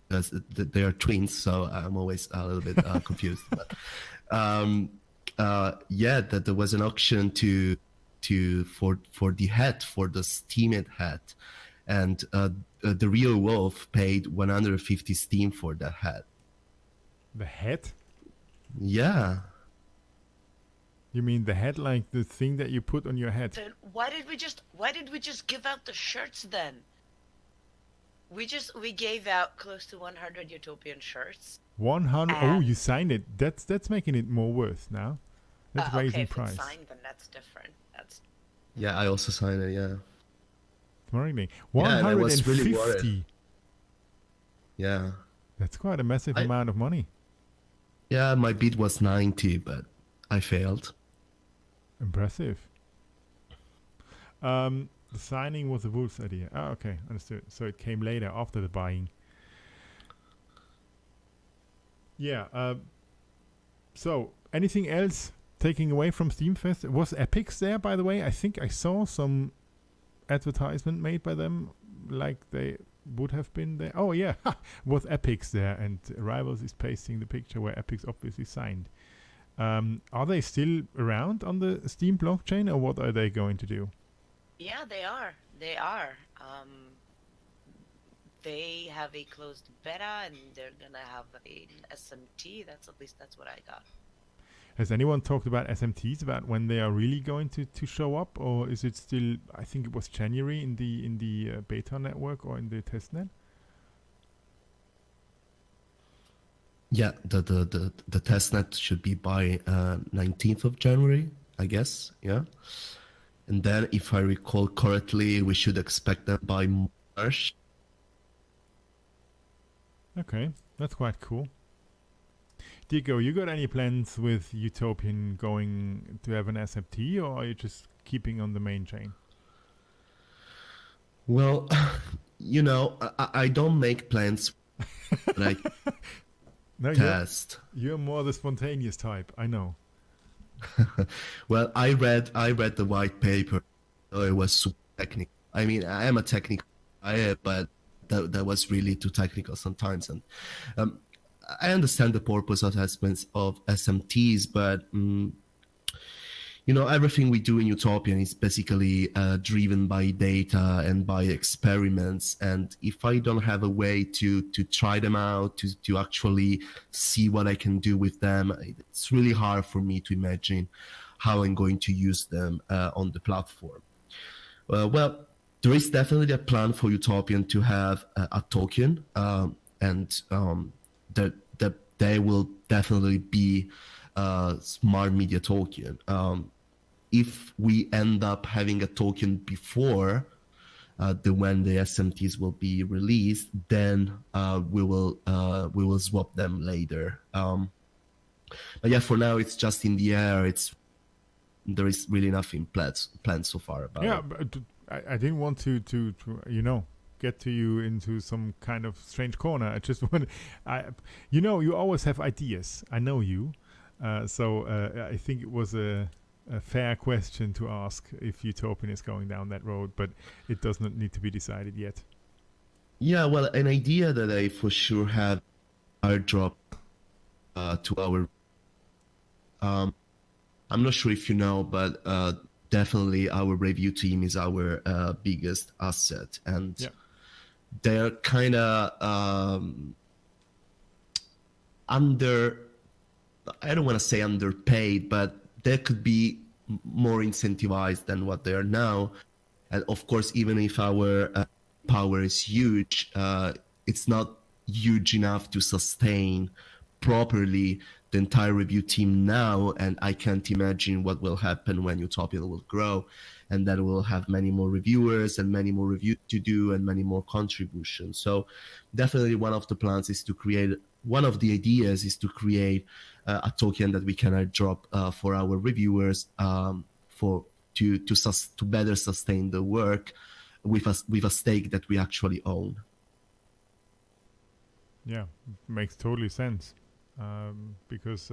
because they are twins, so I'm always a little bit confused. But yeah, that there was an auction for the hat, for the Steemed hat, and the real Wolf paid 150 Steem for that hat. The hat? Yeah. You mean the hat, like the thing that you put on your head? Then why did we just give out the shirts then? We gave out close to 100 Utopian shirts. 100. Oh, you signed it. That's making it more worth now. That's raising if price. it's signed, then that's different. That's Yeah, I also signed it. Yeah. Worrying. Yeah, and I was really 150. worried. Yeah. That's quite a massive amount of money. Yeah, my bid was 90, but I failed. Impressive. The signing was the Wolf's idea. Oh, okay, understood. So it came later, after the buying. Yeah. So anything else taking away from Steem Fest? Was Epics there, by the way? I think I saw some advertisement made by them, like they would have been there. Oh yeah, was Epics there? And Rivals is pasting the picture where Epics obviously signed. Are they still around on the Steem blockchain, or what are they going to do? Yeah, they are. They are. They have a closed beta, and they're gonna have an SMT. That's what I got. Has anyone talked about SMTs, about when they are really going to show up, or is it still? I think it was January in the beta network or in the testnet. Yeah, the testnet should be by 19th of January, I guess. Yeah, and then if I recall correctly, we should expect them by March. Okay, that's quite cool. Diego, you got any plans with Utopian going to have an SMT, or are you just keeping on the main chain? Well, I don't make plans, but I No, test. you're more the spontaneous type. I know. Well, I read the white paper. Oh, it was super technical. I mean, I am a technical guy, but that was really too technical sometimes. And I understand the purpose of SMTs, but everything we do in Utopian is basically driven by data and by experiments. And if I don't have a way to try them out, to actually see what I can do with them, it's really hard for me to imagine how I'm going to use them on the platform. Well, there is definitely a plan for Utopian to have a token, and that they will definitely be a smart media token. If we end up having a token before when the SMTs will be released, then we will swap them later. But yeah, for now it's just in the air. There is really nothing planned so far about it. Yeah, but I didn't want to get to you into some kind of strange corner. I just want, you always have ideas. I know you, so I think it was a fair question to ask if Utopian is going down that road, but it does not need to be decided yet. Yeah, well, an idea that I for sure have airdrop to our. I'm not sure if you know, but definitely our review team is our biggest asset, and they're kind of under. I don't want to say underpaid, but they could be more incentivized than what they are now. And of course, even if our power is huge, it's not huge enough to sustain properly the entire review team now. And I can't imagine what will happen when Utopian will grow, and that we'll have many more reviewers and many more reviews to do and many more contributions. So definitely one of the plans is to create, one of the ideas is to create a token that we can drop for our reviewers to better sustain the work with a stake that we actually own. Yeah, makes totally sense. Because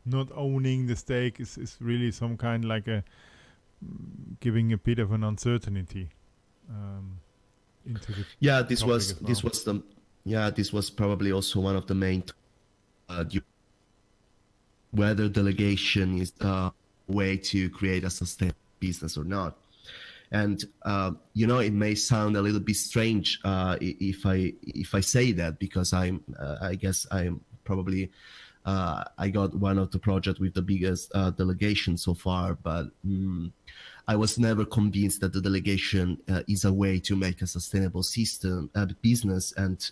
not owning the stake is really some kind like giving a bit of an uncertainty into the this was probably also one of the main whether delegation is a way to create a sustainable business or not. And it may sound a little bit strange if I say that, because I guess I'm probably I got one of the projects with the biggest delegation so far, but I was never convinced that the delegation is a way to make a sustainable system business, and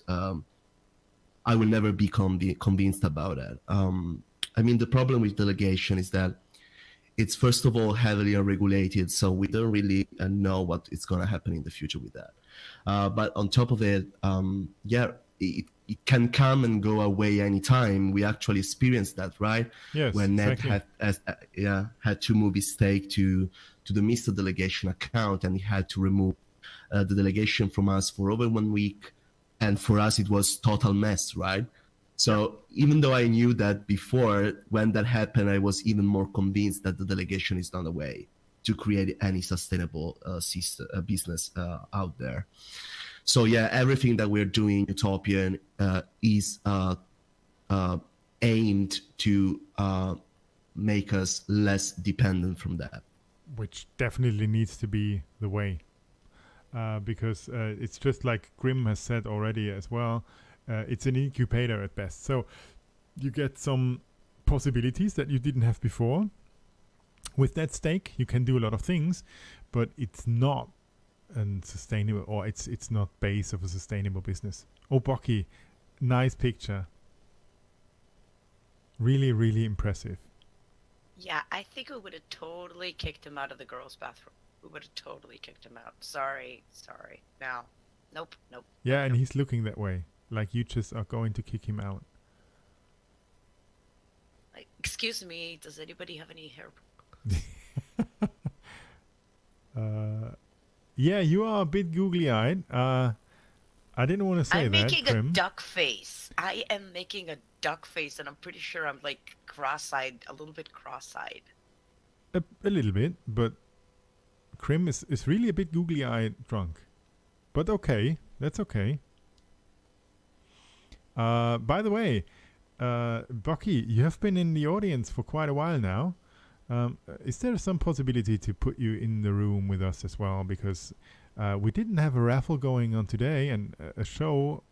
I will never be convinced about it. I mean, the problem with delegation is that it's first of all heavily unregulated, so we don't really know what is going to happen in the future with that. But on top of it, it can come and go away anytime. We actually experienced that, right? Yes. When Ned exactly. had to move his stake to the Mr. Delegation account, and he had to remove the delegation from us for over 1 week, and for us it was total mess, right? So even though I knew that before, when that happened, I was even more convinced that the delegation is not a way to create any sustainable business out there. So yeah, everything that we're doing Utopian is aimed to make us less dependent from that. Which definitely needs to be the way. Because it's just like Grim has said already as well, it's an incubator at best. So you get some possibilities that you didn't have before. With that stake, you can do a lot of things, but it's not sustainable, or it's not base of a sustainable business. Oh, Bucky, nice picture. Really, really impressive. Yeah, I think we would have totally kicked him out of the girls' bathroom. We would have totally kicked him out. Sorry. No. Nope. Yeah, and he's looking that way. Like you just are going to kick him out. Like, excuse me, does anybody have any hair? Yeah, you are a bit googly-eyed. I didn't want to say I'm that, making Krim. a duck face. I am making a duck face, and I'm pretty sure I'm like cross-eyed, a little bit cross-eyed. A little bit, but Krim is really a bit googly-eyed drunk. But okay, that's okay. By the way, Bucky, you have been in the audience for quite a while now. Is there some possibility to put you in the room with us as well? Because we didn't have a raffle going on today, and a social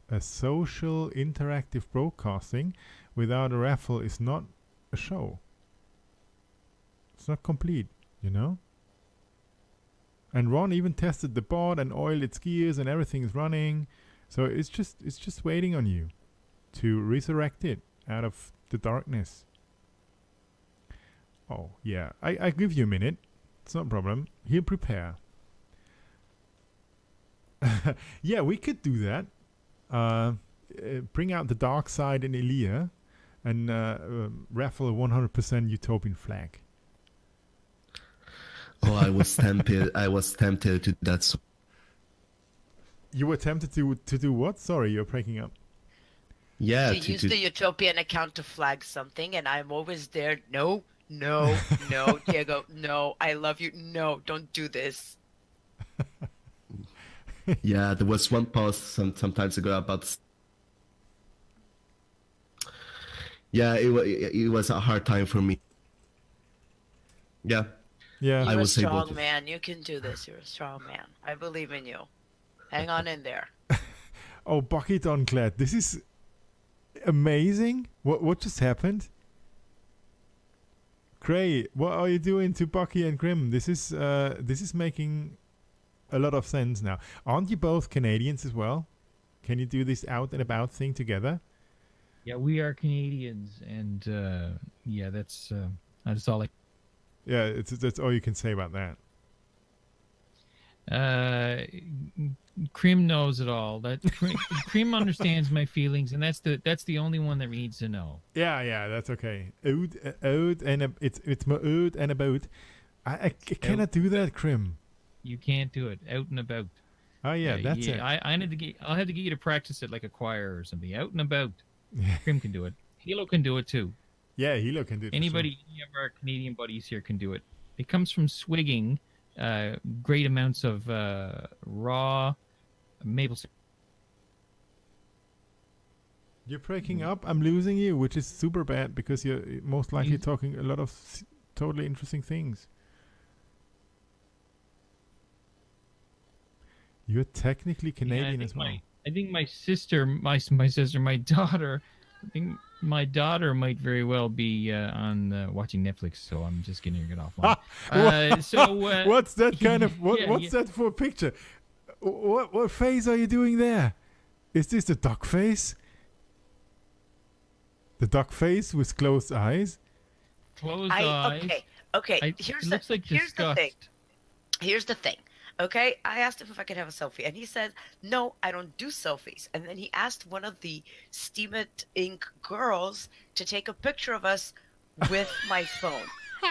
interactive broadcasting without a raffle is not a show. It's not complete, you know? And Ron even tested the board and oiled its gears and everything is running. So it's just waiting on you to resurrect it out of the darkness. Oh, yeah. I give you a minute. It's not a problem. He'll prepare. Yeah, we could do that. Bring out the dark side in Elia and raffle a 100% utopian flag. Oh, I was tempted. I was tempted to that. You were tempted to do what? Sorry, you're breaking up. Yeah. To use the Utopian account to flag something, and I'm always there. No, no, no, Diego, no, I love you. No, don't do this. Yeah, there was one post some times ago about. Yeah, it was a hard time for me. Yeah. Yeah. You're I a was able strong to. man. You can do this. You're a strong man. I believe in you. Hang on in there. Oh, Buckyduddle, this is amazing. What just happened? Gray, what are you doing to Bucky and Grim? This is making a lot of sense now. Aren't you both Canadians as well? Can you do this out and about thing together? Yeah, we are Canadians, and yeah, that's all. Yeah, that's all you can say about that. Krim knows it all. That Krim understands my feelings, and that's the only one that needs to know. Yeah, that's okay. Ode and it's my ode and about. I cannot do that, Krim. You can't do it out and about. Oh yeah, that's it. I'll have to get you to practice it like a choir or something. Out and about. Yeah. Krim can do it. Hilo can do it too. Yeah, Hilo can do it. Anybody, any of our Canadian buddies here can do it. It comes from swigging great amounts of raw maple syrup. You're breaking up. I'm losing you, which is super bad because you're most likely talking a lot of totally interesting things. You're technically Canadian as well. I think my daughter. I think my daughter might very well be on watching Netflix, so I'm just getting her offline. What's that kind of what's that for a picture? What face are you doing there? Is this the duck face? The duck face with closed eyes? Closed eyes. Okay. Here's the thing. Here's the thing. Okay, I asked him if I could have a selfie, and he said, no, I don't do selfies. And then he asked one of the Steem Inc. girls to take a picture of us with my phone.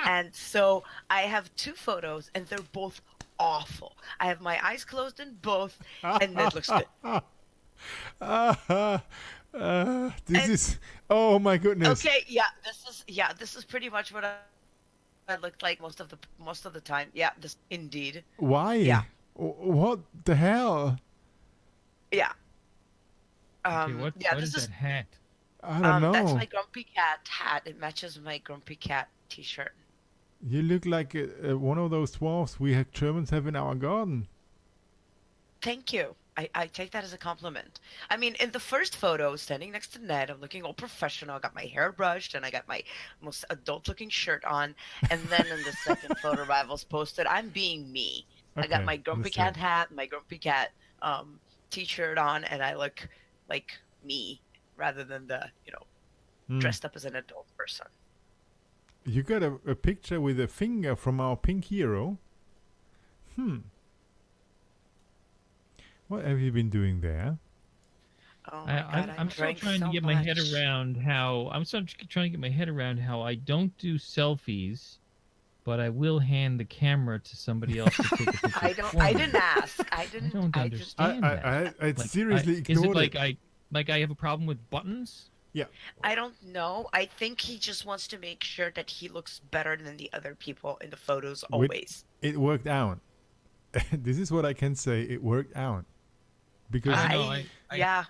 And so I have two photos, and they're both awful. I have my eyes closed in both, and it looks good. This is, oh my goodness. Okay, this is pretty much what I looked like most of the time. Yeah, this indeed. Why? Yeah. What the hell? Yeah. Okay, what is that hat? I don't know. That's my Grumpy Cat hat. It matches my Grumpy Cat t-shirt. You look like one of those dwarfs we Germans have in our garden. Thank you. I take that as a compliment. I mean, in the first photo, standing next to Ned, I'm looking all professional. I got my hair brushed, and I got my most adult-looking shirt on. And then in the second photo Rivals posted, I'm being me. Okay, I got my Grumpy Cat hat, my Grumpy Cat t-shirt on, and I look like me rather than the, dressed up as an adult person. You got a picture with a finger from our pink hero. What have you been doing there? Oh my God, I'm still trying to get my head around how I don't do selfies, but I will hand the camera to somebody else to take a picture. I didn't ask. I I didn't. don't I just. understand that. I seriously is it ignored like it. I have a problem with buttons? I don't know. I think he just wants to make sure that he looks better than the other people in the photos always. It worked out. This is what I can say. It worked out. Because I don't know. Yeah.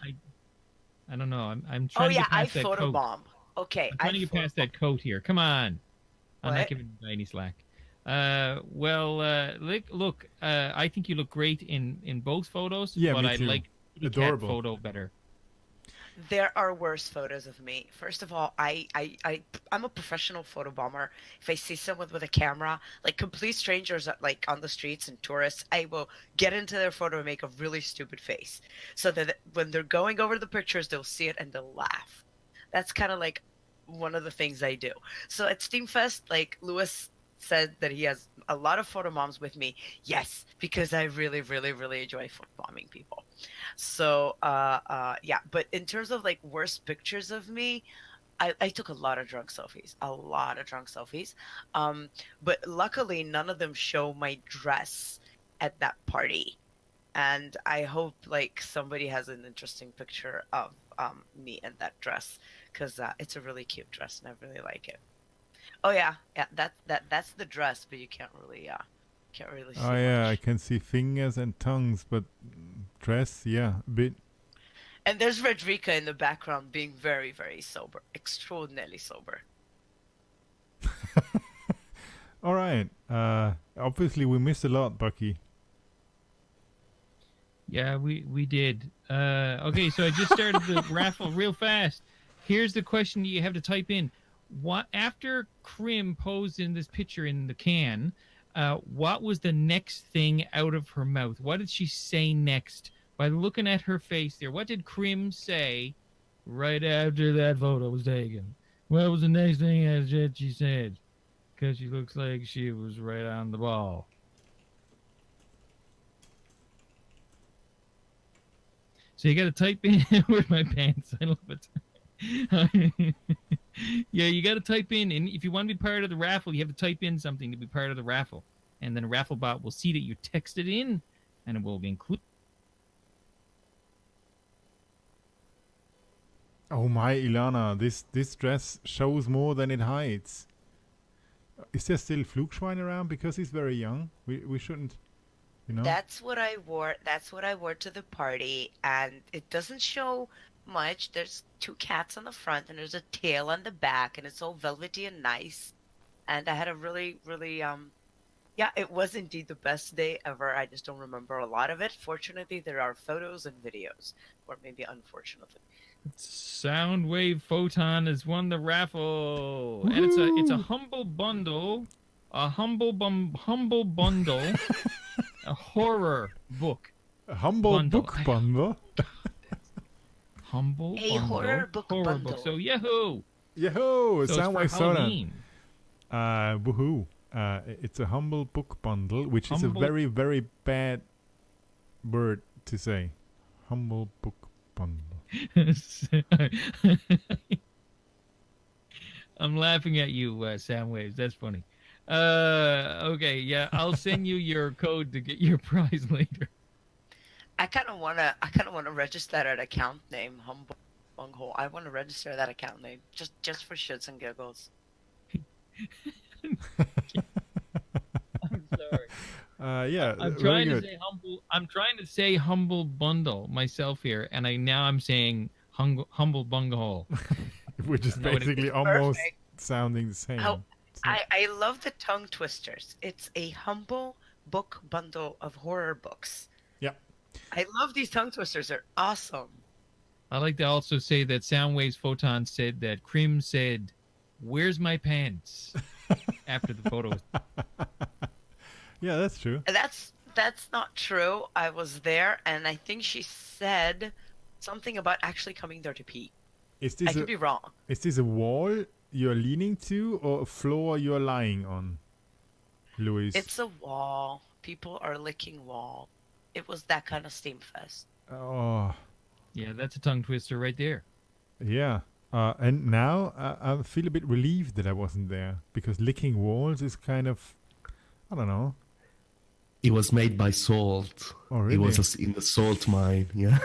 I don't know. I'm Oh trying to yeah, get I past that coat. photobomb. Okay, I'm trying to get past that coat here. Come on. I'm What? not giving you any slack. Look. I think you look great in both photos. Yeah, but me I too. like the cat Adorable. photo better. There are worse photos of me. First of all, I'm a professional photobomber. If I see someone with a camera, like complete strangers like on the streets and tourists, I will get into their photo and make a really stupid face, so that when they're going over the pictures, they'll see it and they'll laugh. That's kind of like one of the things I do. So at Steem Fest, like Lewis said that he has a lot of photobombs with me. Yes, because I really, really, really enjoy photobombing people. So yeah, but in terms of like worst pictures of me, I took a lot of drunk selfies, but luckily none of them show my dress at that party, and I hope like somebody has an interesting picture of me in that dress, because it's a really cute dress and I really like it. Oh yeah, that's the dress, but you can't really see oh yeah, I much. can see fingers and tongues, but dress, yeah, a bit. And there's Redrika in the background being very, very sober, extraordinarily sober. All right. Obviously we missed a lot, Bucky. Yeah, we did. Okay, so I just started the raffle real fast. Here's the question you have to type in. What after Krim posed in this picture in the can? What was the next thing out of her mouth? What did she say next? By looking at her face there, what did Krim say right after that photo was taken? What was the next thing that she said? Because she looks like she was right on the ball. So you got to type in where's my pants? I love it. Yeah, you got to type in, and if you want to be part of the raffle, you have to type in something to be part of the raffle, and then RaffleBot will see that you texted in, and it will include. Oh my, Ilana, this dress shows more than it hides. Is there still Flugschwein around? Because he's very young. We shouldn't, you know. That's what I wore. That's what I wore to the party, and it doesn't show much. There's two cats on the front, and there's a tail on the back, and it's all velvety and nice. And I had a really, really, yeah, it was indeed the best day ever. I just don't remember a lot of it. Fortunately, there are photos and videos, or maybe unfortunately. Soundwave Photon has won the raffle, and it's a humble bundle, humble bundle, a horror book. A humble bundle. book bundle. Humble A bundle, horror book bundle. So yahoo! Yahoo! So Soundwave it's for Soda. Halloween. Woohoo! It's a humble book bundle, which is a Humble- very, very bad word to say. Humble book bundle. I'm laughing at you, Soundwaves. That's funny. Okay, yeah, I'll send you your code to get your prize later. I kind of wanna register that account name, Humble Bunghole. I want to register that account name just for shits and giggles. I'm sorry. Yeah, I'm very trying to good. say humble. I'm trying to say humble bundle myself here, and I'm saying humble bunghole. Which is No, it- basically almost Perfect. sounding the same. Oh, So- I love the tongue twisters. It's a humble book bundle of horror books. Yep. I love these tongue twisters. They're awesome. I like to also say that Soundwaves Photon said that Krim said, "Where's my pants?" after the photo. Yeah, that's true. That's not true. I was there, and I think she said something about actually coming there to pee. Is I this could be wrong. a wall you're leaning to or a floor you're lying on, Louise? It's a wall. People are licking wall. It was that kind of Steam Fest. Oh, Yeah, that's a tongue twister right there. yeah. And now I feel a bit relieved that I wasn't there, because licking walls is kind of, I don't know. It was made by salt. Oh, really? It was in the salt mine. Yeah.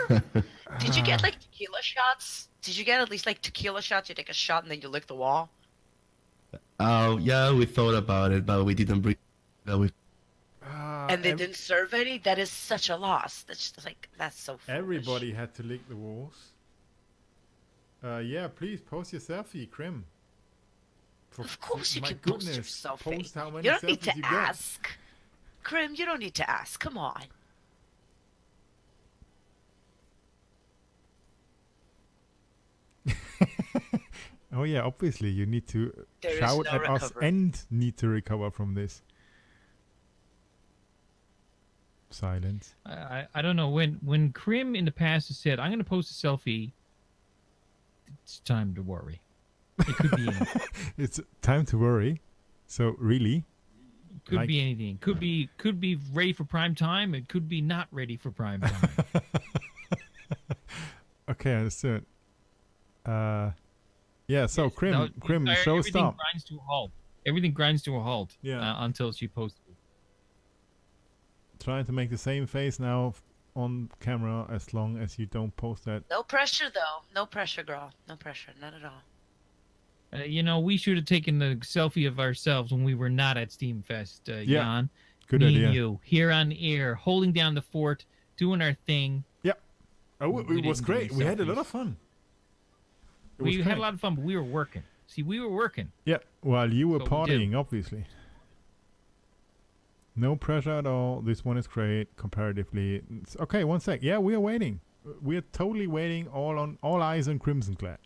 Did you get like tequila shots? Did you get at least like tequila shots? You take a shot and then you lick the wall. Oh, yeah, we thought about it, but we didn't bring that with. And they didn't serve any? That is such a loss. That's just like, that's so foolish. Everybody had to lick the walls. Yeah, please post your selfie, Krim. Of course you my can post your goodness, selfie. post how many You don't need selfies to you ask. Krim, you don't need to ask. Come on. get. Oh yeah, obviously you need to There is shout no at us recovery. and need to recover from this. Silence. I don't know, when Krim in the past has said, I'm going to post a selfie, it's time to worry. It could be anything. It's time to worry. So really, Could Like- be anything. Could be ready for prime time. It could be not ready for prime time. okay, understood. Yeah. So Krim, No, Krim, everything show stop. grinds to a halt. Everything grinds to a halt. Yeah. Until she posts it. Trying to make the same face now on camera, as long as you don't post that. No pressure, though. No pressure, girl. No pressure. None at all. We should have taken the selfie of ourselves when we were not at Steem Fest, Yeah, Jan. Good Me idea. and you, here on air, holding down the fort, doing our thing. Oh, We it was didn't do great. any We had a lot selfies. of fun. It was We had a great. lot of fun, but we were working. See, we were working. Yeah, while you were So we did. partying, obviously. No pressure at all. This one is great comparatively. Okay, one sec. Yeah, we are waiting. We are totally waiting. All eyes on Crimson Clad.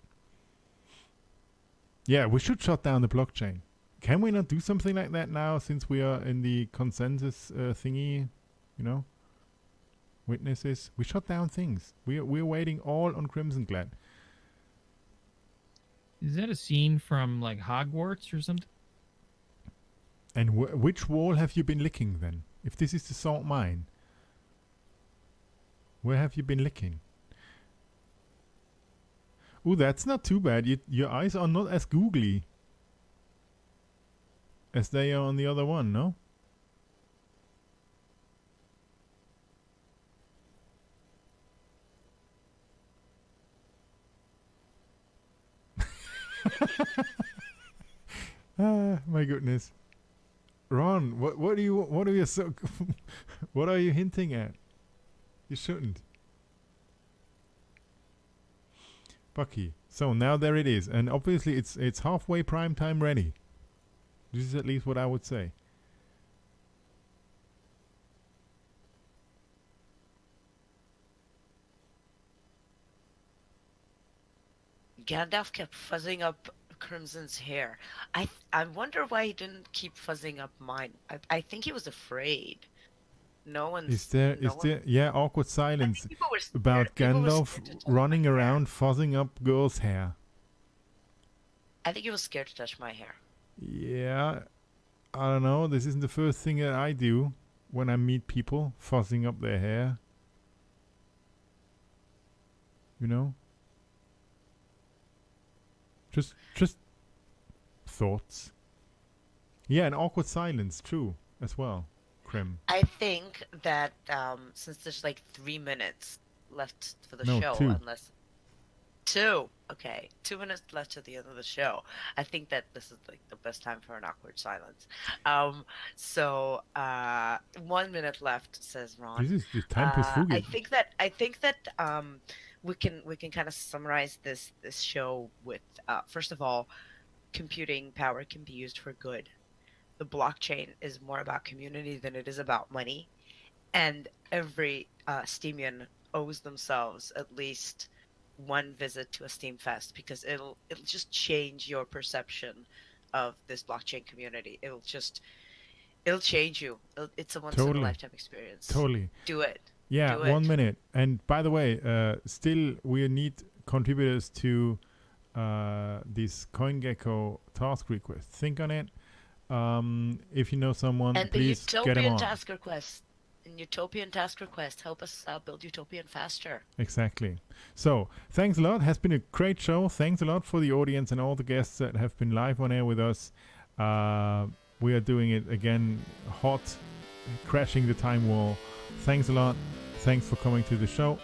Yeah, we should shut down the blockchain. Can we not do something like that now, since we are in the consensus thingy? You know, witnesses. We shut down things. We're waiting all on Crimson Clad. Is that a scene from like Hogwarts or something? And which wall have you been licking then? If this is the salt mine, where have you been licking? Ooh, that's not too bad. Your eyes are not as googly as they are on the other one, no? Ah, my goodness. Ron, what are you so what are you hinting at? You shouldn't. Bucky. So now there it is, and obviously it's halfway prime time ready. This is at least what I would say. Gandalf kept fuzzing up Crimson's hair. I wonder why he didn't keep fuzzing up mine. I think he was afraid. No one's. Is there yeah, awkward I silence think people were scared. about People were Gandalf scared to touch running my hair. around fuzzing up girls' hair. I think he was scared to touch my hair. Yeah, I don't know. This isn't the first thing that I do when I meet people, fuzzing up their hair. You know? Just thoughts. Yeah, and awkward silence, true, as well. Krim. I think that since there's like 3 minutes left for the No, show, 2. unless 2, okay, 2 minutes left to the end of the show. I think that this is like the best time for an awkward silence. So 1 minute left, says Ron. This is the time to fugit. I think that we can kind of summarize this show with first of all, computing power can be used for good. The blockchain is more about community than it is about money, and every Steemian owes themselves at least one visit to a Steem Fest, because it'll just change your perception of this blockchain community. It'll change you. It's a once in a Totally. lifetime experience. Totally. Do it. Yeah, Do it. 1 minute. And by the way, still we need contributors to this CoinGecko task request. Think on it. If you know someone, And the please get them utopian on. task request. And Utopian task request, help us build Utopian faster. Exactly. So, thanks a lot. Has been a great show. Thanks a lot for the audience and all the guests that have been live on air with us. We are doing it again, hot, crashing the time wall. Thanks a lot. Thanks for coming to the show.